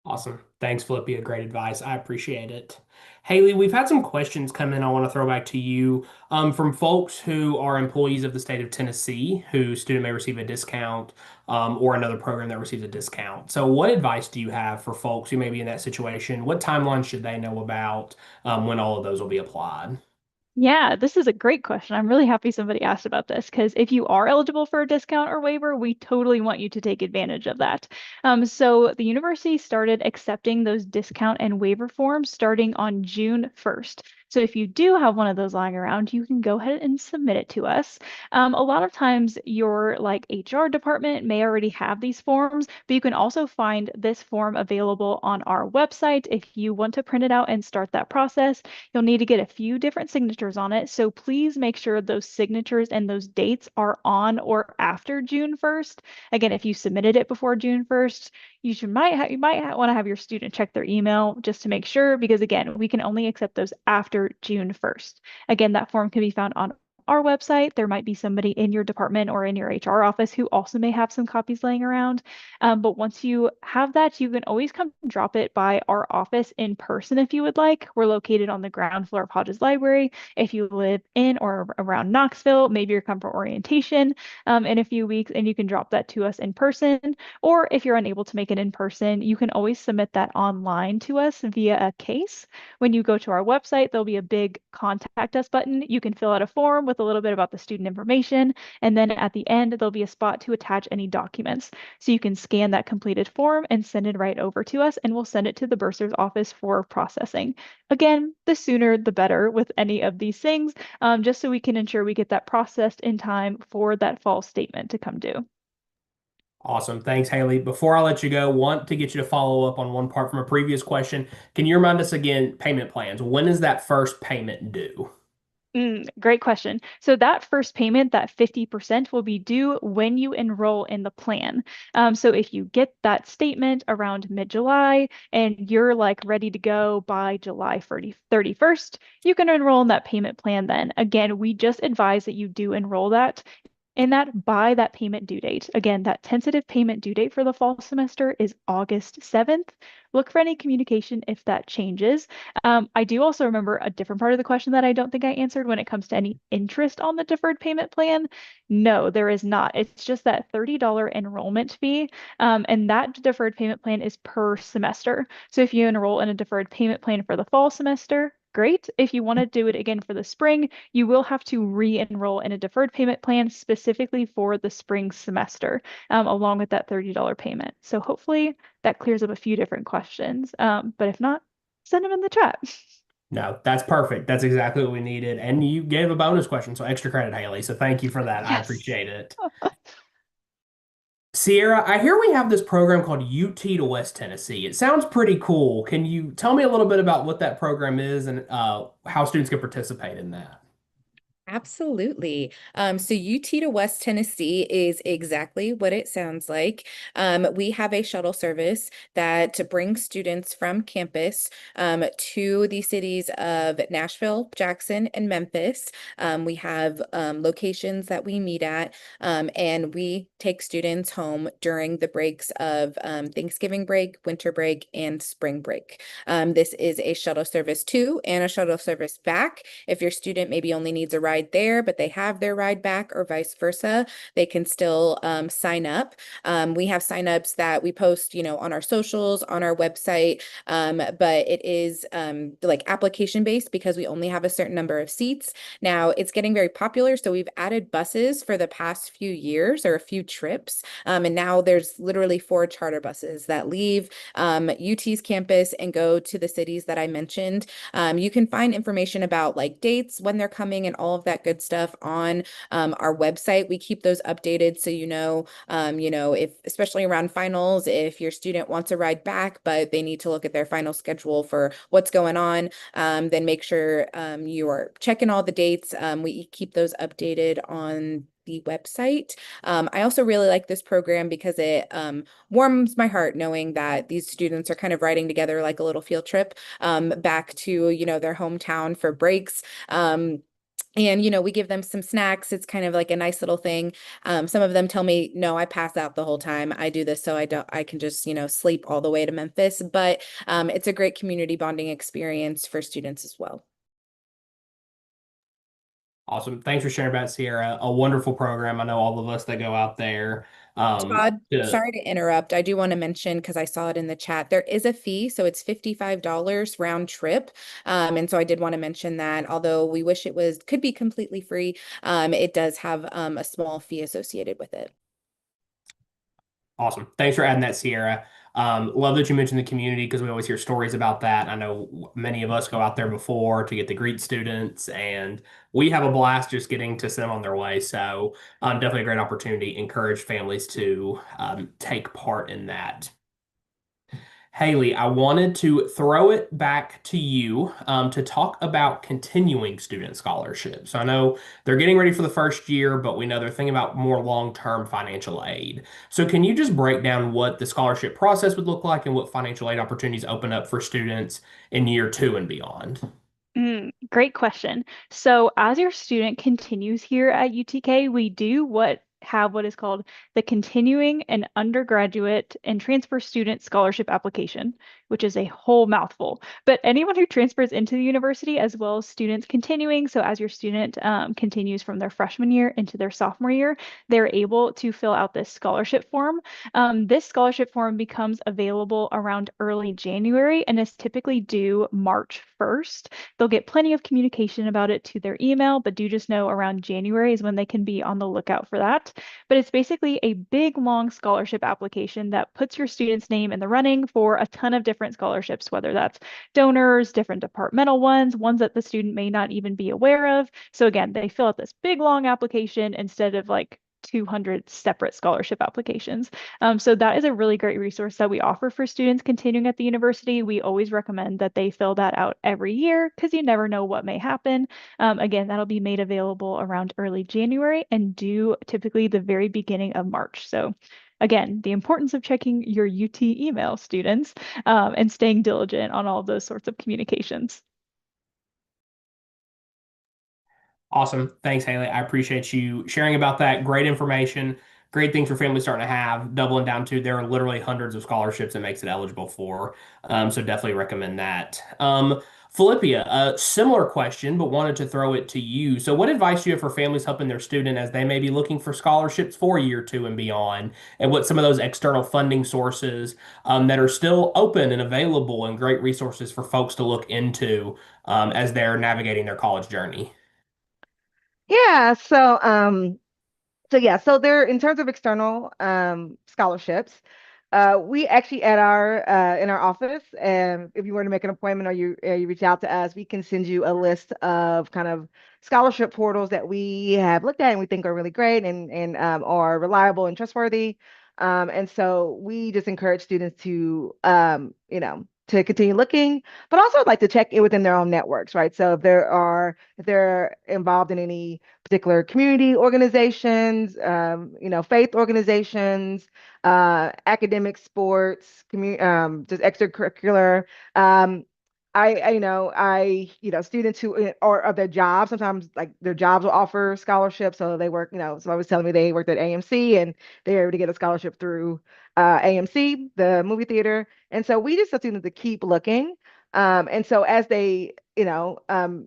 Awesome. Thanks, Philippia. Great advice. I appreciate it. Haley, we've had some questions come in. I want to throw back to you from folks who are employees of the state of Tennessee, whose student may receive a discount or another program that receives a discount. So, what advice do you have for folks who may be in that situation? What timeline should they know about when all of those will be applied? Yeah, this is a great question. I'm really happy somebody asked about this because if you are eligible for a discount or waiver, we totally want you to take advantage of that. So the university started accepting those discount and waiver forms starting on June 1st. So if you do have one of those lying around, you can go ahead and submit it to us. A lot of times your like HR department may already have these forms, but you can also find this form available on our website. If you want to print it out and start that process, you'll need to get a few different signatures on it. So please make sure those signatures and those dates are on or after June 1st. Again, if you submitted it before June 1st, you might want to have your student check their email just to make sure, because again, we can only accept those after June 1st. Again, that form can be found on our website. There might be somebody in your department or in your HR office who also may have some copies laying around. But once you have that, you can always come drop it by our office in person if you would like. We're located on the ground floor of Hodges Library. If you live in or around Knoxville, maybe you're coming for orientation in a few weeks, and you can drop that to us in person. Or if you're unable to make it in person, you can always submit that online to us via a case. When you go to our website, there'll be a big contact us button. You can fill out a form with with a little bit about the student information. And then at the end, there'll be a spot to attach any documents. So you can scan that completed form and send it right over to us, and we'll send it to the bursar's office for processing. Again, the sooner the better with any of these things, just so we can ensure we get that processed in time for that fall statement to come due. Awesome. Thanks, Haley. Before I let you go, want to get you to follow up on one part from a previous question. Can you remind us again, payment plans? When is that first payment due? Great question. So that first payment, that 50%, will be due when you enroll in the plan. So if you get that statement around mid-July and you're like ready to go by July 31st, you can enroll in that payment plan then. Again, we just advise that you do enroll that and that by that payment due date. Again, that tentative payment due date for the fall semester is August 7th. Look for any communication if that changes. I do also remember a different part of the question that I don't think I answered when it comes to any interest on the deferred payment plan. No, there is not. It's just that $30 enrollment fee. And that deferred payment plan is per semester. So if you enroll in a deferred payment plan for the fall semester, great. If you want to do it again for the spring, you will have to re-enroll in a deferred payment plan specifically for the spring semester, along with that $30 payment. So hopefully that clears up a few different questions. But if not, send them in the chat. No, that's perfect. That's exactly what we needed. And you gave a bonus question, so extra credit, Haley. So thank you for that. I Yes. appreciate it. Sierra, I hear we have this program called UT to West Tennessee. It sounds pretty cool. Can you tell me a little bit about what that program is and how students can participate in that? Absolutely. So UT to West Tennessee is exactly what it sounds like. We have a shuttle service that brings students from campus to the cities of Nashville, Jackson, and Memphis. We have locations that we meet at, and we take students home during the breaks of Thanksgiving break, winter break, and spring break. This is a shuttle service to and a shuttle service back. If your student maybe only needs a ride there, but they have their ride back or vice versa, they can still sign up. We have signups that we post, on our socials, on our website, but it is like application based because we only have a certain number of seats. Now it's getting very popular, so we've added buses for the past few years or a few trips, and now there's literally 4 charter buses that leave UT's campus and go to the cities that I mentioned. You can find information about like dates, when they're coming, and all of that good stuff on our website. We keep those updated so if especially around finals, if your student wants a ride back, but they need to look at their final schedule for what's going on, then make sure you are checking all the dates. We keep those updated on the website. I also really like this program because it warms my heart knowing that these students are kind of riding together like a little field trip back to, their hometown for breaks. And, we give them some snacks. It's kind of like a nice little thing. Some of them tell me, no, I pass out the whole time. I do this so I can just, sleep all the way to Memphis. But it's a great community bonding experience for students as well. Awesome. Thanks for sharing about Sierra. A wonderful program. I know all of us that go out there. Todd, sorry to interrupt. I do want to mention, because I saw it in the chat, there is a fee. So it's $55 round trip. And so I did want to mention that although we wish it could be completely free, it does have a small fee associated with it. Awesome. Thanks for adding that, Sierra. Love that you mentioned the community because we always hear stories about that. I know many of us go out there before to get to greet students, and we have a blast just getting to send them on their way. So definitely a great opportunity. Encourage families to take part in that. Haley, I wanted to throw it back to you to talk about continuing student scholarships. I know they're getting ready for the first year, but we know they're thinking about more long-term financial aid. So can you just break down what the scholarship process would look like and what financial aid opportunities open up for students in year 2 and beyond? Great question. So as your student continues here at UTK, we do what have what is called the Continuing and Undergraduate and Transfer Student Scholarship Application, which is a whole mouthful. But anyone who transfers into the university, as well as students continuing, so as your student continues from their freshman year into their sophomore year, they're able to fill out this scholarship form. This scholarship form becomes available around early January and is typically due March 1st. They'll get plenty of communication about it to their email, but do just know around January is when they can be on the lookout for that. But it's basically a big, long scholarship application that puts your student's name in the running for a ton of different scholarships, whether that's donors, different departmental ones that the student may not even be aware of. So again, they fill out this big, long application instead of like 200 separate scholarship applications. So that is a really great resource that we offer for students continuing at the university. We always recommend that they fill that out every year because you never know what may happen. Again, that'll be made available around early January and due typically the very beginning of March. So again, the importance of checking your UT email, students, and staying diligent on all of those sorts of communications. Awesome. Thanks, Haley. I appreciate you sharing about that. Great information. Great things for families starting to have. Doubling down to there are literally hundreds of scholarships it makes it eligible for. So definitely recommend that. Philippia, a similar question, but wanted to throw it to you. So what advice do you have for families helping their student as they may be looking for scholarships for year two and beyond? And what some of those external funding sources that are still open and available and great resources for folks to look into as they're navigating their college journey? Yeah, so there in terms of external scholarships, we actually at our in our office, and if you were to make an appointment or you reach out to us, we can send you a list of kind of scholarship portals that we have looked at and we think are really great and are reliable and trustworthy. And so we just encourage students to to continue looking, but also like to check in within their own networks, right? So if they're involved in any particular community organizations, faith organizations, academic, sports, just extracurricular. Students who or of their jobs, sometimes like their jobs will offer scholarships. So they work, somebody was telling me they worked at AMC and they were able to get a scholarship through AMC, the movie theater. And so we just tell students to keep looking. And so as they are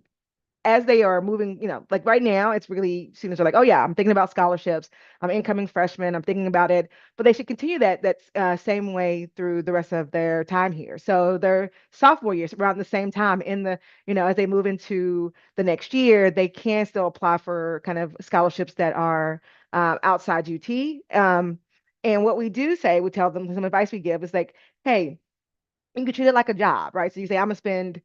moving, like right now, it's really students are like, oh yeah, I'm thinking about scholarships. I'm incoming freshman. I'm thinking about it, but they should continue that same way through the rest of their time here. So their sophomore years, around the same time as they move into the next year, they can still apply for kind of scholarships that are outside UT. And what we do say, we tell them some advice we give is like, hey, you can treat it like a job, right? So you say, I'm gonna spend,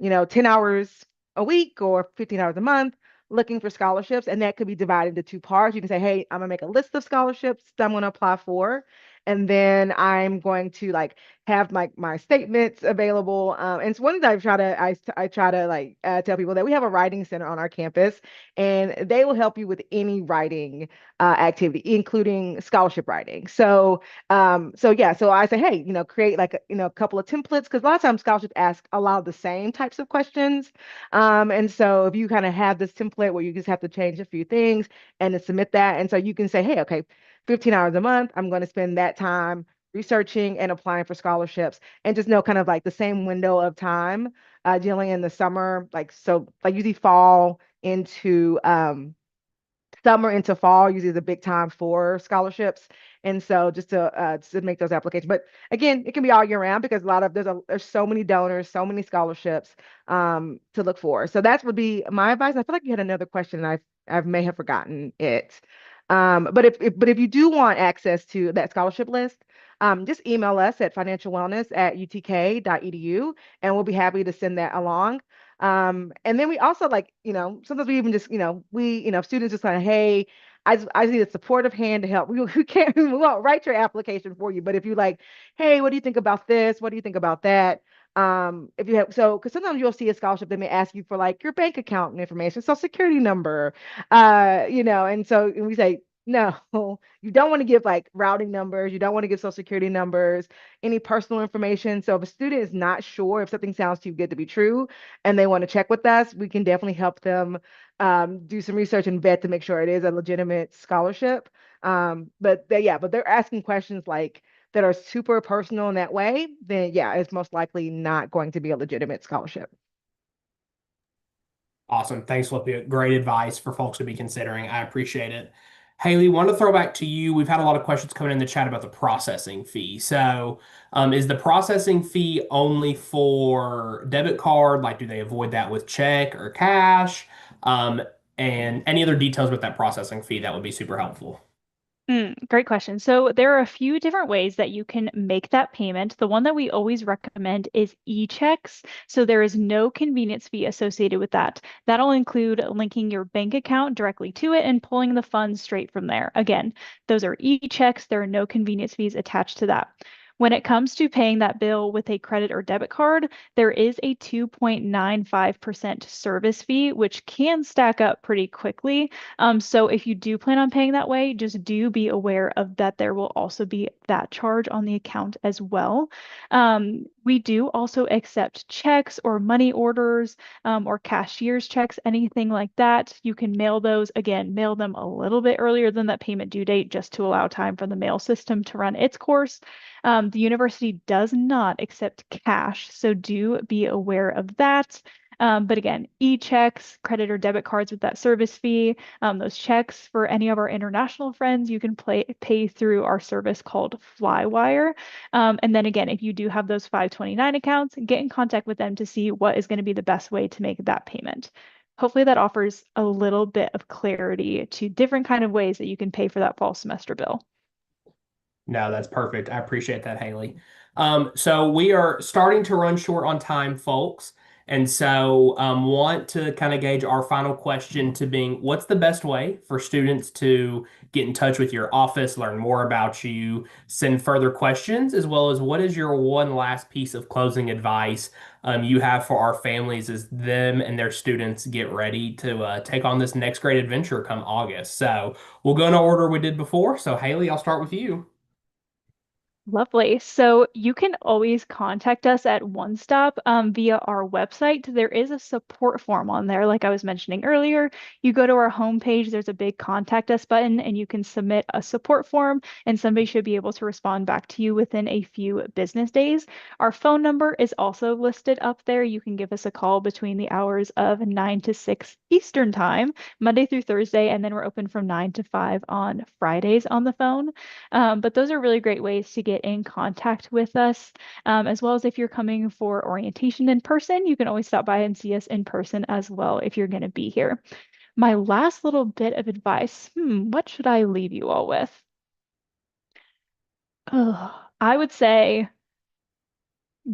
10 hours a week or 15 hours a month looking for scholarships. And that could be divided into two parts. You can say, hey, I'm gonna make a list of scholarships that I'm gonna apply for. And then I'm going to like have my statements available. And it's one thing that I try to like tell people that we have a writing center on our campus, and they will help you with any writing activity, including scholarship writing. So I say, hey, create like a couple of templates because a lot of times scholarships ask a lot of the same types of questions. And so if you kind of have this template where you just have to change a few things and then submit that, and so you can say, hey, okay, 15 hours a month, I'm going to spend that time researching and applying for scholarships, and just know kind of like the same window of time, dealing in the summer, like usually summer into fall usually is a big time for scholarships. And so just to make those applications. But again, it can be all year round because there's so many donors, so many scholarships to look for. So that would be my advice. I feel like you had another question and I may have forgotten it. But if you do want access to that scholarship list, just email us at financialwellness@utk.edu and we'll be happy to send that along. And then we also sometimes we even just, if students just like, hey, I just need a supportive hand to help. We won't write your application for you, but if you like, hey, what do you think about this? What do you think about that? If you have, so, because sometimes you'll see a scholarship, they may ask you for like your bank account information, social security number, and we say, No, you don't want to give like routing numbers. You don't want to give social security numbers, any personal information. So if a student is not sure if something sounds too good to be true and they want to check with us, we can definitely help them do some research and vet to make sure it is a legitimate scholarship. But they're asking questions like that are super personal in that way, then yeah, it's most likely not going to be a legitimate scholarship. Awesome. Thanks, Olivia. Great advice for folks to be considering. I appreciate it. Haley, want to throw back to you. We've had a lot of questions coming in the chat about the processing fee. So, is the processing fee only for debit card? Like, do they avoid that with check or cash? Um, and any other details with that processing fee, that would be super helpful. Great question. So there are a few different ways that you can make that payment. The one that we always recommend is e-checks. So there is no convenience fee associated with that. That'll include linking your bank account directly to it and pulling the funds straight from there. Again, those are e-checks. There are no convenience fees attached to that. When it comes to paying that bill with a credit or debit card, there is a 2.95% service fee, which can stack up pretty quickly. So if you do plan on paying that way, just do be aware of that there will also be that charge on the account as well. We do also accept checks or money orders or cashier's checks, anything like that. You can mail those. Again, mail them a little bit earlier than that payment due date just to allow time for the mail system to run its course. The university does not accept cash, so do be aware of that. But again, e-checks, credit or debit cards with that service fee, those checks for any of our international friends, you can pay through our service called Flywire. And then again, if you do have those 529 accounts, get in contact with them to see what is going to be the best way to make that payment. Hopefully that offers a little bit of clarity to different kind of ways that you can pay for that fall semester bill. No, that's perfect. I appreciate that, Haley. So we are starting to run short on time, folks. And so want to kind of gauge our final question to being, what's the best way for students to get in touch with your office, learn more about you, send further questions, as well as what is your one last piece of closing advice you have for our families as them and their students get ready to take on this next great adventure come August. So we'll go in the order we did before. So Haley, I'll start with you. Lovely. So you can always contact us at One Stop via our website. There is a support form on there, like I was mentioning earlier. You go to our homepage, there's a big contact us button, and you can submit a support form, and somebody should be able to respond back to you within a few business days. Our phone number is also listed up there. You can give us a call between the hours of 9 to 6 Eastern Time, Monday through Thursday, and then we're open from 9 to 5 on Fridays on the phone. But those are really great ways to get in contact with us, as well as if you're coming for orientation in person, you can always stop by and see us in person as well if you're going to be here. My last little bit of advice, what should I leave you all with? I would say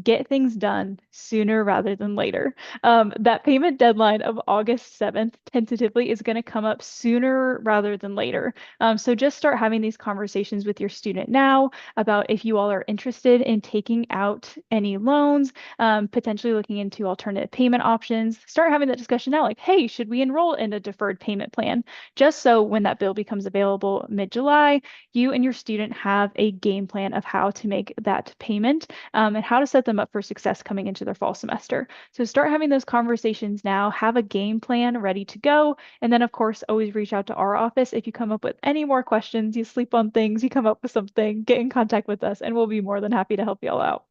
get things done sooner rather than later. That payment deadline of August 7th tentatively is going to come up sooner rather than later. So just start having these conversations with your student now about if you all are interested in taking out any loans, potentially looking into alternative payment options. Start having that discussion now, like, hey, should we enroll in a deferred payment plan? Just so when that bill becomes available mid-July, you and your student have a game plan of how to make that payment and how to set them up for success coming into their fall semester. So start having those conversations now, have a game plan ready to go. And then, of course, always reach out to our office if you come up with any more questions, you sleep on things, you come up with something, get in contact with us, and we'll be more than happy to help you all out.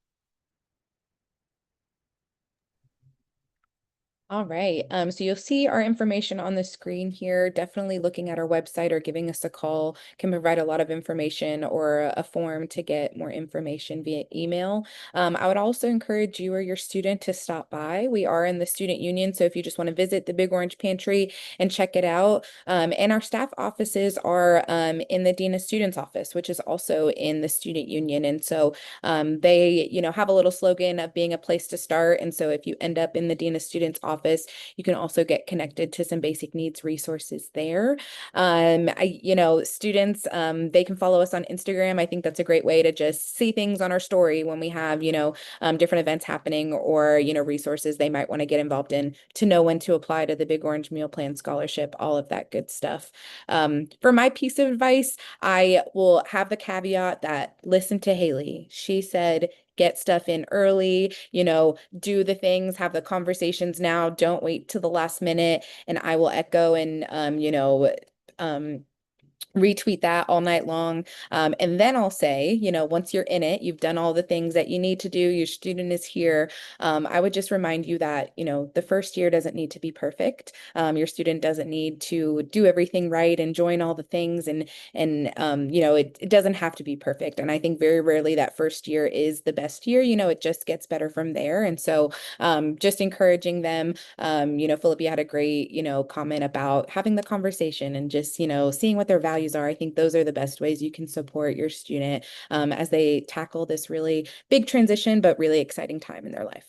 All right. So you'll see our information on the screen here. Definitely looking at our website or giving us a call can provide a lot of information or a form to get more information via email. I would also encourage you or your student to stop by. We are in the student union, so if you just want to visit the Big Orange Pantry and check it out. And our staff offices are in the Dean of Students office, which is also in the student union. And so they, have a little slogan of being a place to start. And so if you end up in the Dean of Students office, office. You can also get connected to some basic needs resources there. Students, they can follow us on Instagram. I think that's a great way to just see things on our story when we have, different events happening or, resources they might want to get involved in, to know when to apply to the Big Orange Meal Plan Scholarship, all of that good stuff. For my piece of advice, I will have the caveat that listen to Haley. She said, get stuff in early, do the things, have the conversations now, don't wait till the last minute. And I will echo and, retweet that all night long. And then I'll say, once you're in it, you've done all the things that you need to do, your student is here. I would just remind you that, the first year doesn't need to be perfect. Your student doesn't need to do everything right and join all the things. And it doesn't have to be perfect. And I think very rarely that first year is the best year, it just gets better from there. And so just encouraging them, Philippa had a great, comment about having the conversation and just, seeing what their values are. I think those are the best ways you can support your student as they tackle this really big transition, but really exciting time in their life.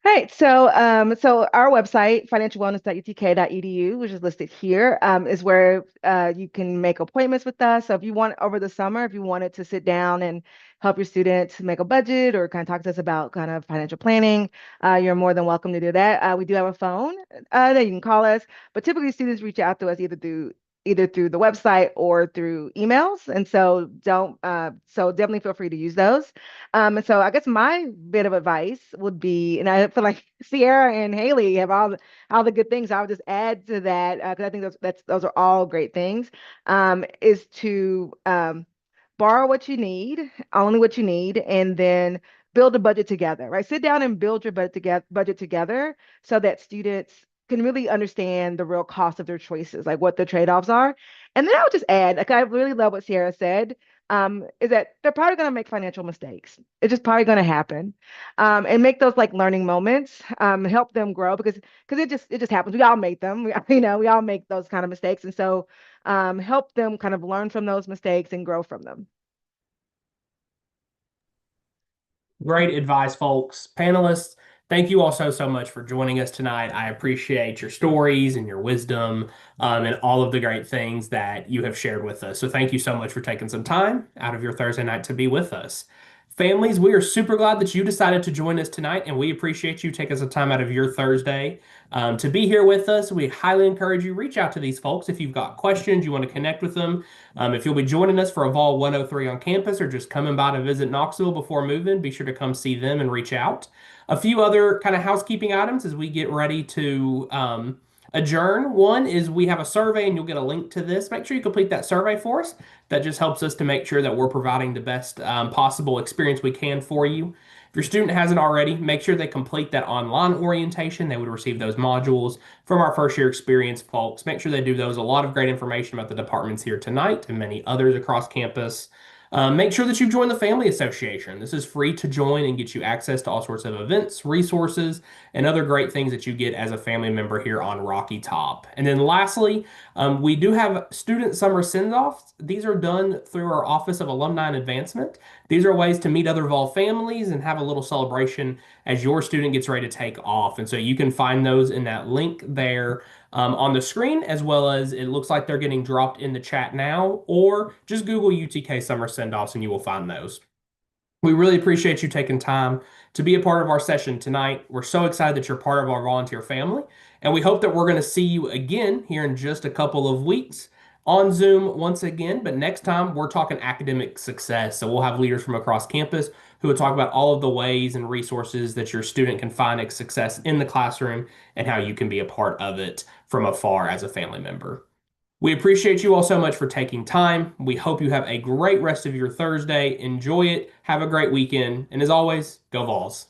Right. So our website, financialwellness.utk.edu, which is listed here, is where you can make appointments with us. So if you want over the summer, if you wanted to sit down and help your students make a budget or kind of talk to us about kind of financial planning, you're more than welcome to do that. We do have a phone that you can call us, but typically students reach out to us either through the website or through emails. And so so definitely feel free to use those. And so I guess my bit of advice would be, and I feel like Sierra and Haley have all the good things. I would just add to that, because I think those are all great things, is to borrow what you need, only what you need, and then build a budget together, right? Sit down and build your budget together so that students can really understand the real cost of their choices, like what the trade-offs are. And then I would just add, like, I really love what Sierra said, is that they're probably going to make financial mistakes. It's just probably going to happen, and make those like learning moments, help them grow because it just happens. We all make them. We all make those kind of mistakes, and so help them kind of learn from those mistakes and grow from them. Great advice, folks. Panelists, thank you all so much for joining us tonight. I appreciate your stories and your wisdom, and all of the great things that you have shared with us. So thank you so much for taking some time out of your Thursday night to be with us. Families, we are super glad that you decided to join us tonight, and we appreciate you taking some time out of your Thursday to be here with us. We highly encourage you reach out to these folks if you've got questions, you want to connect with them. If you'll be joining us for a Vol 103 on campus or just coming by to visit Knoxville before moving, be sure to come see them and reach out. A few other kind of housekeeping items as we get ready to adjourn. One is we have a survey and you'll get a link to this. Make sure you complete that survey for us. That just helps us to make sure that we're providing the best possible experience we can for you. If your student hasn't already, make sure they complete that online orientation. They would receive those modules from our first year experience folks. Make sure they do those. A lot of great information about the departments here tonight and many others across campus. Make sure that you've joined the Family Association. This is free to join and get you access to all sorts of events, resources, and other great things that you get as a family member here on Rocky Top. And then lastly, we do have student summer send-offs. These are done through our Office of Alumni and Advancement. These are ways to meet other Vol families and have a little celebration as your student gets ready to take off. And so you can find those in that link there on the screen, as well as it looks like they're getting dropped in the chat now, or just Google UTK Summer Send-Offs and you will find those. We really appreciate you taking time to be a part of our session tonight. We're so excited that you're part of our volunteer family, and we hope that we're going to see you again here in just a couple of weeks on Zoom once again. But next time, we're talking academic success. So we'll have leaders from across campus who will talk about all of the ways and resources that your student can find success in the classroom and how you can be a part of it from afar as a family member. We appreciate you all so much for taking time. We hope you have a great rest of your Thursday. Enjoy it. Have a great weekend. And as always, go Vols.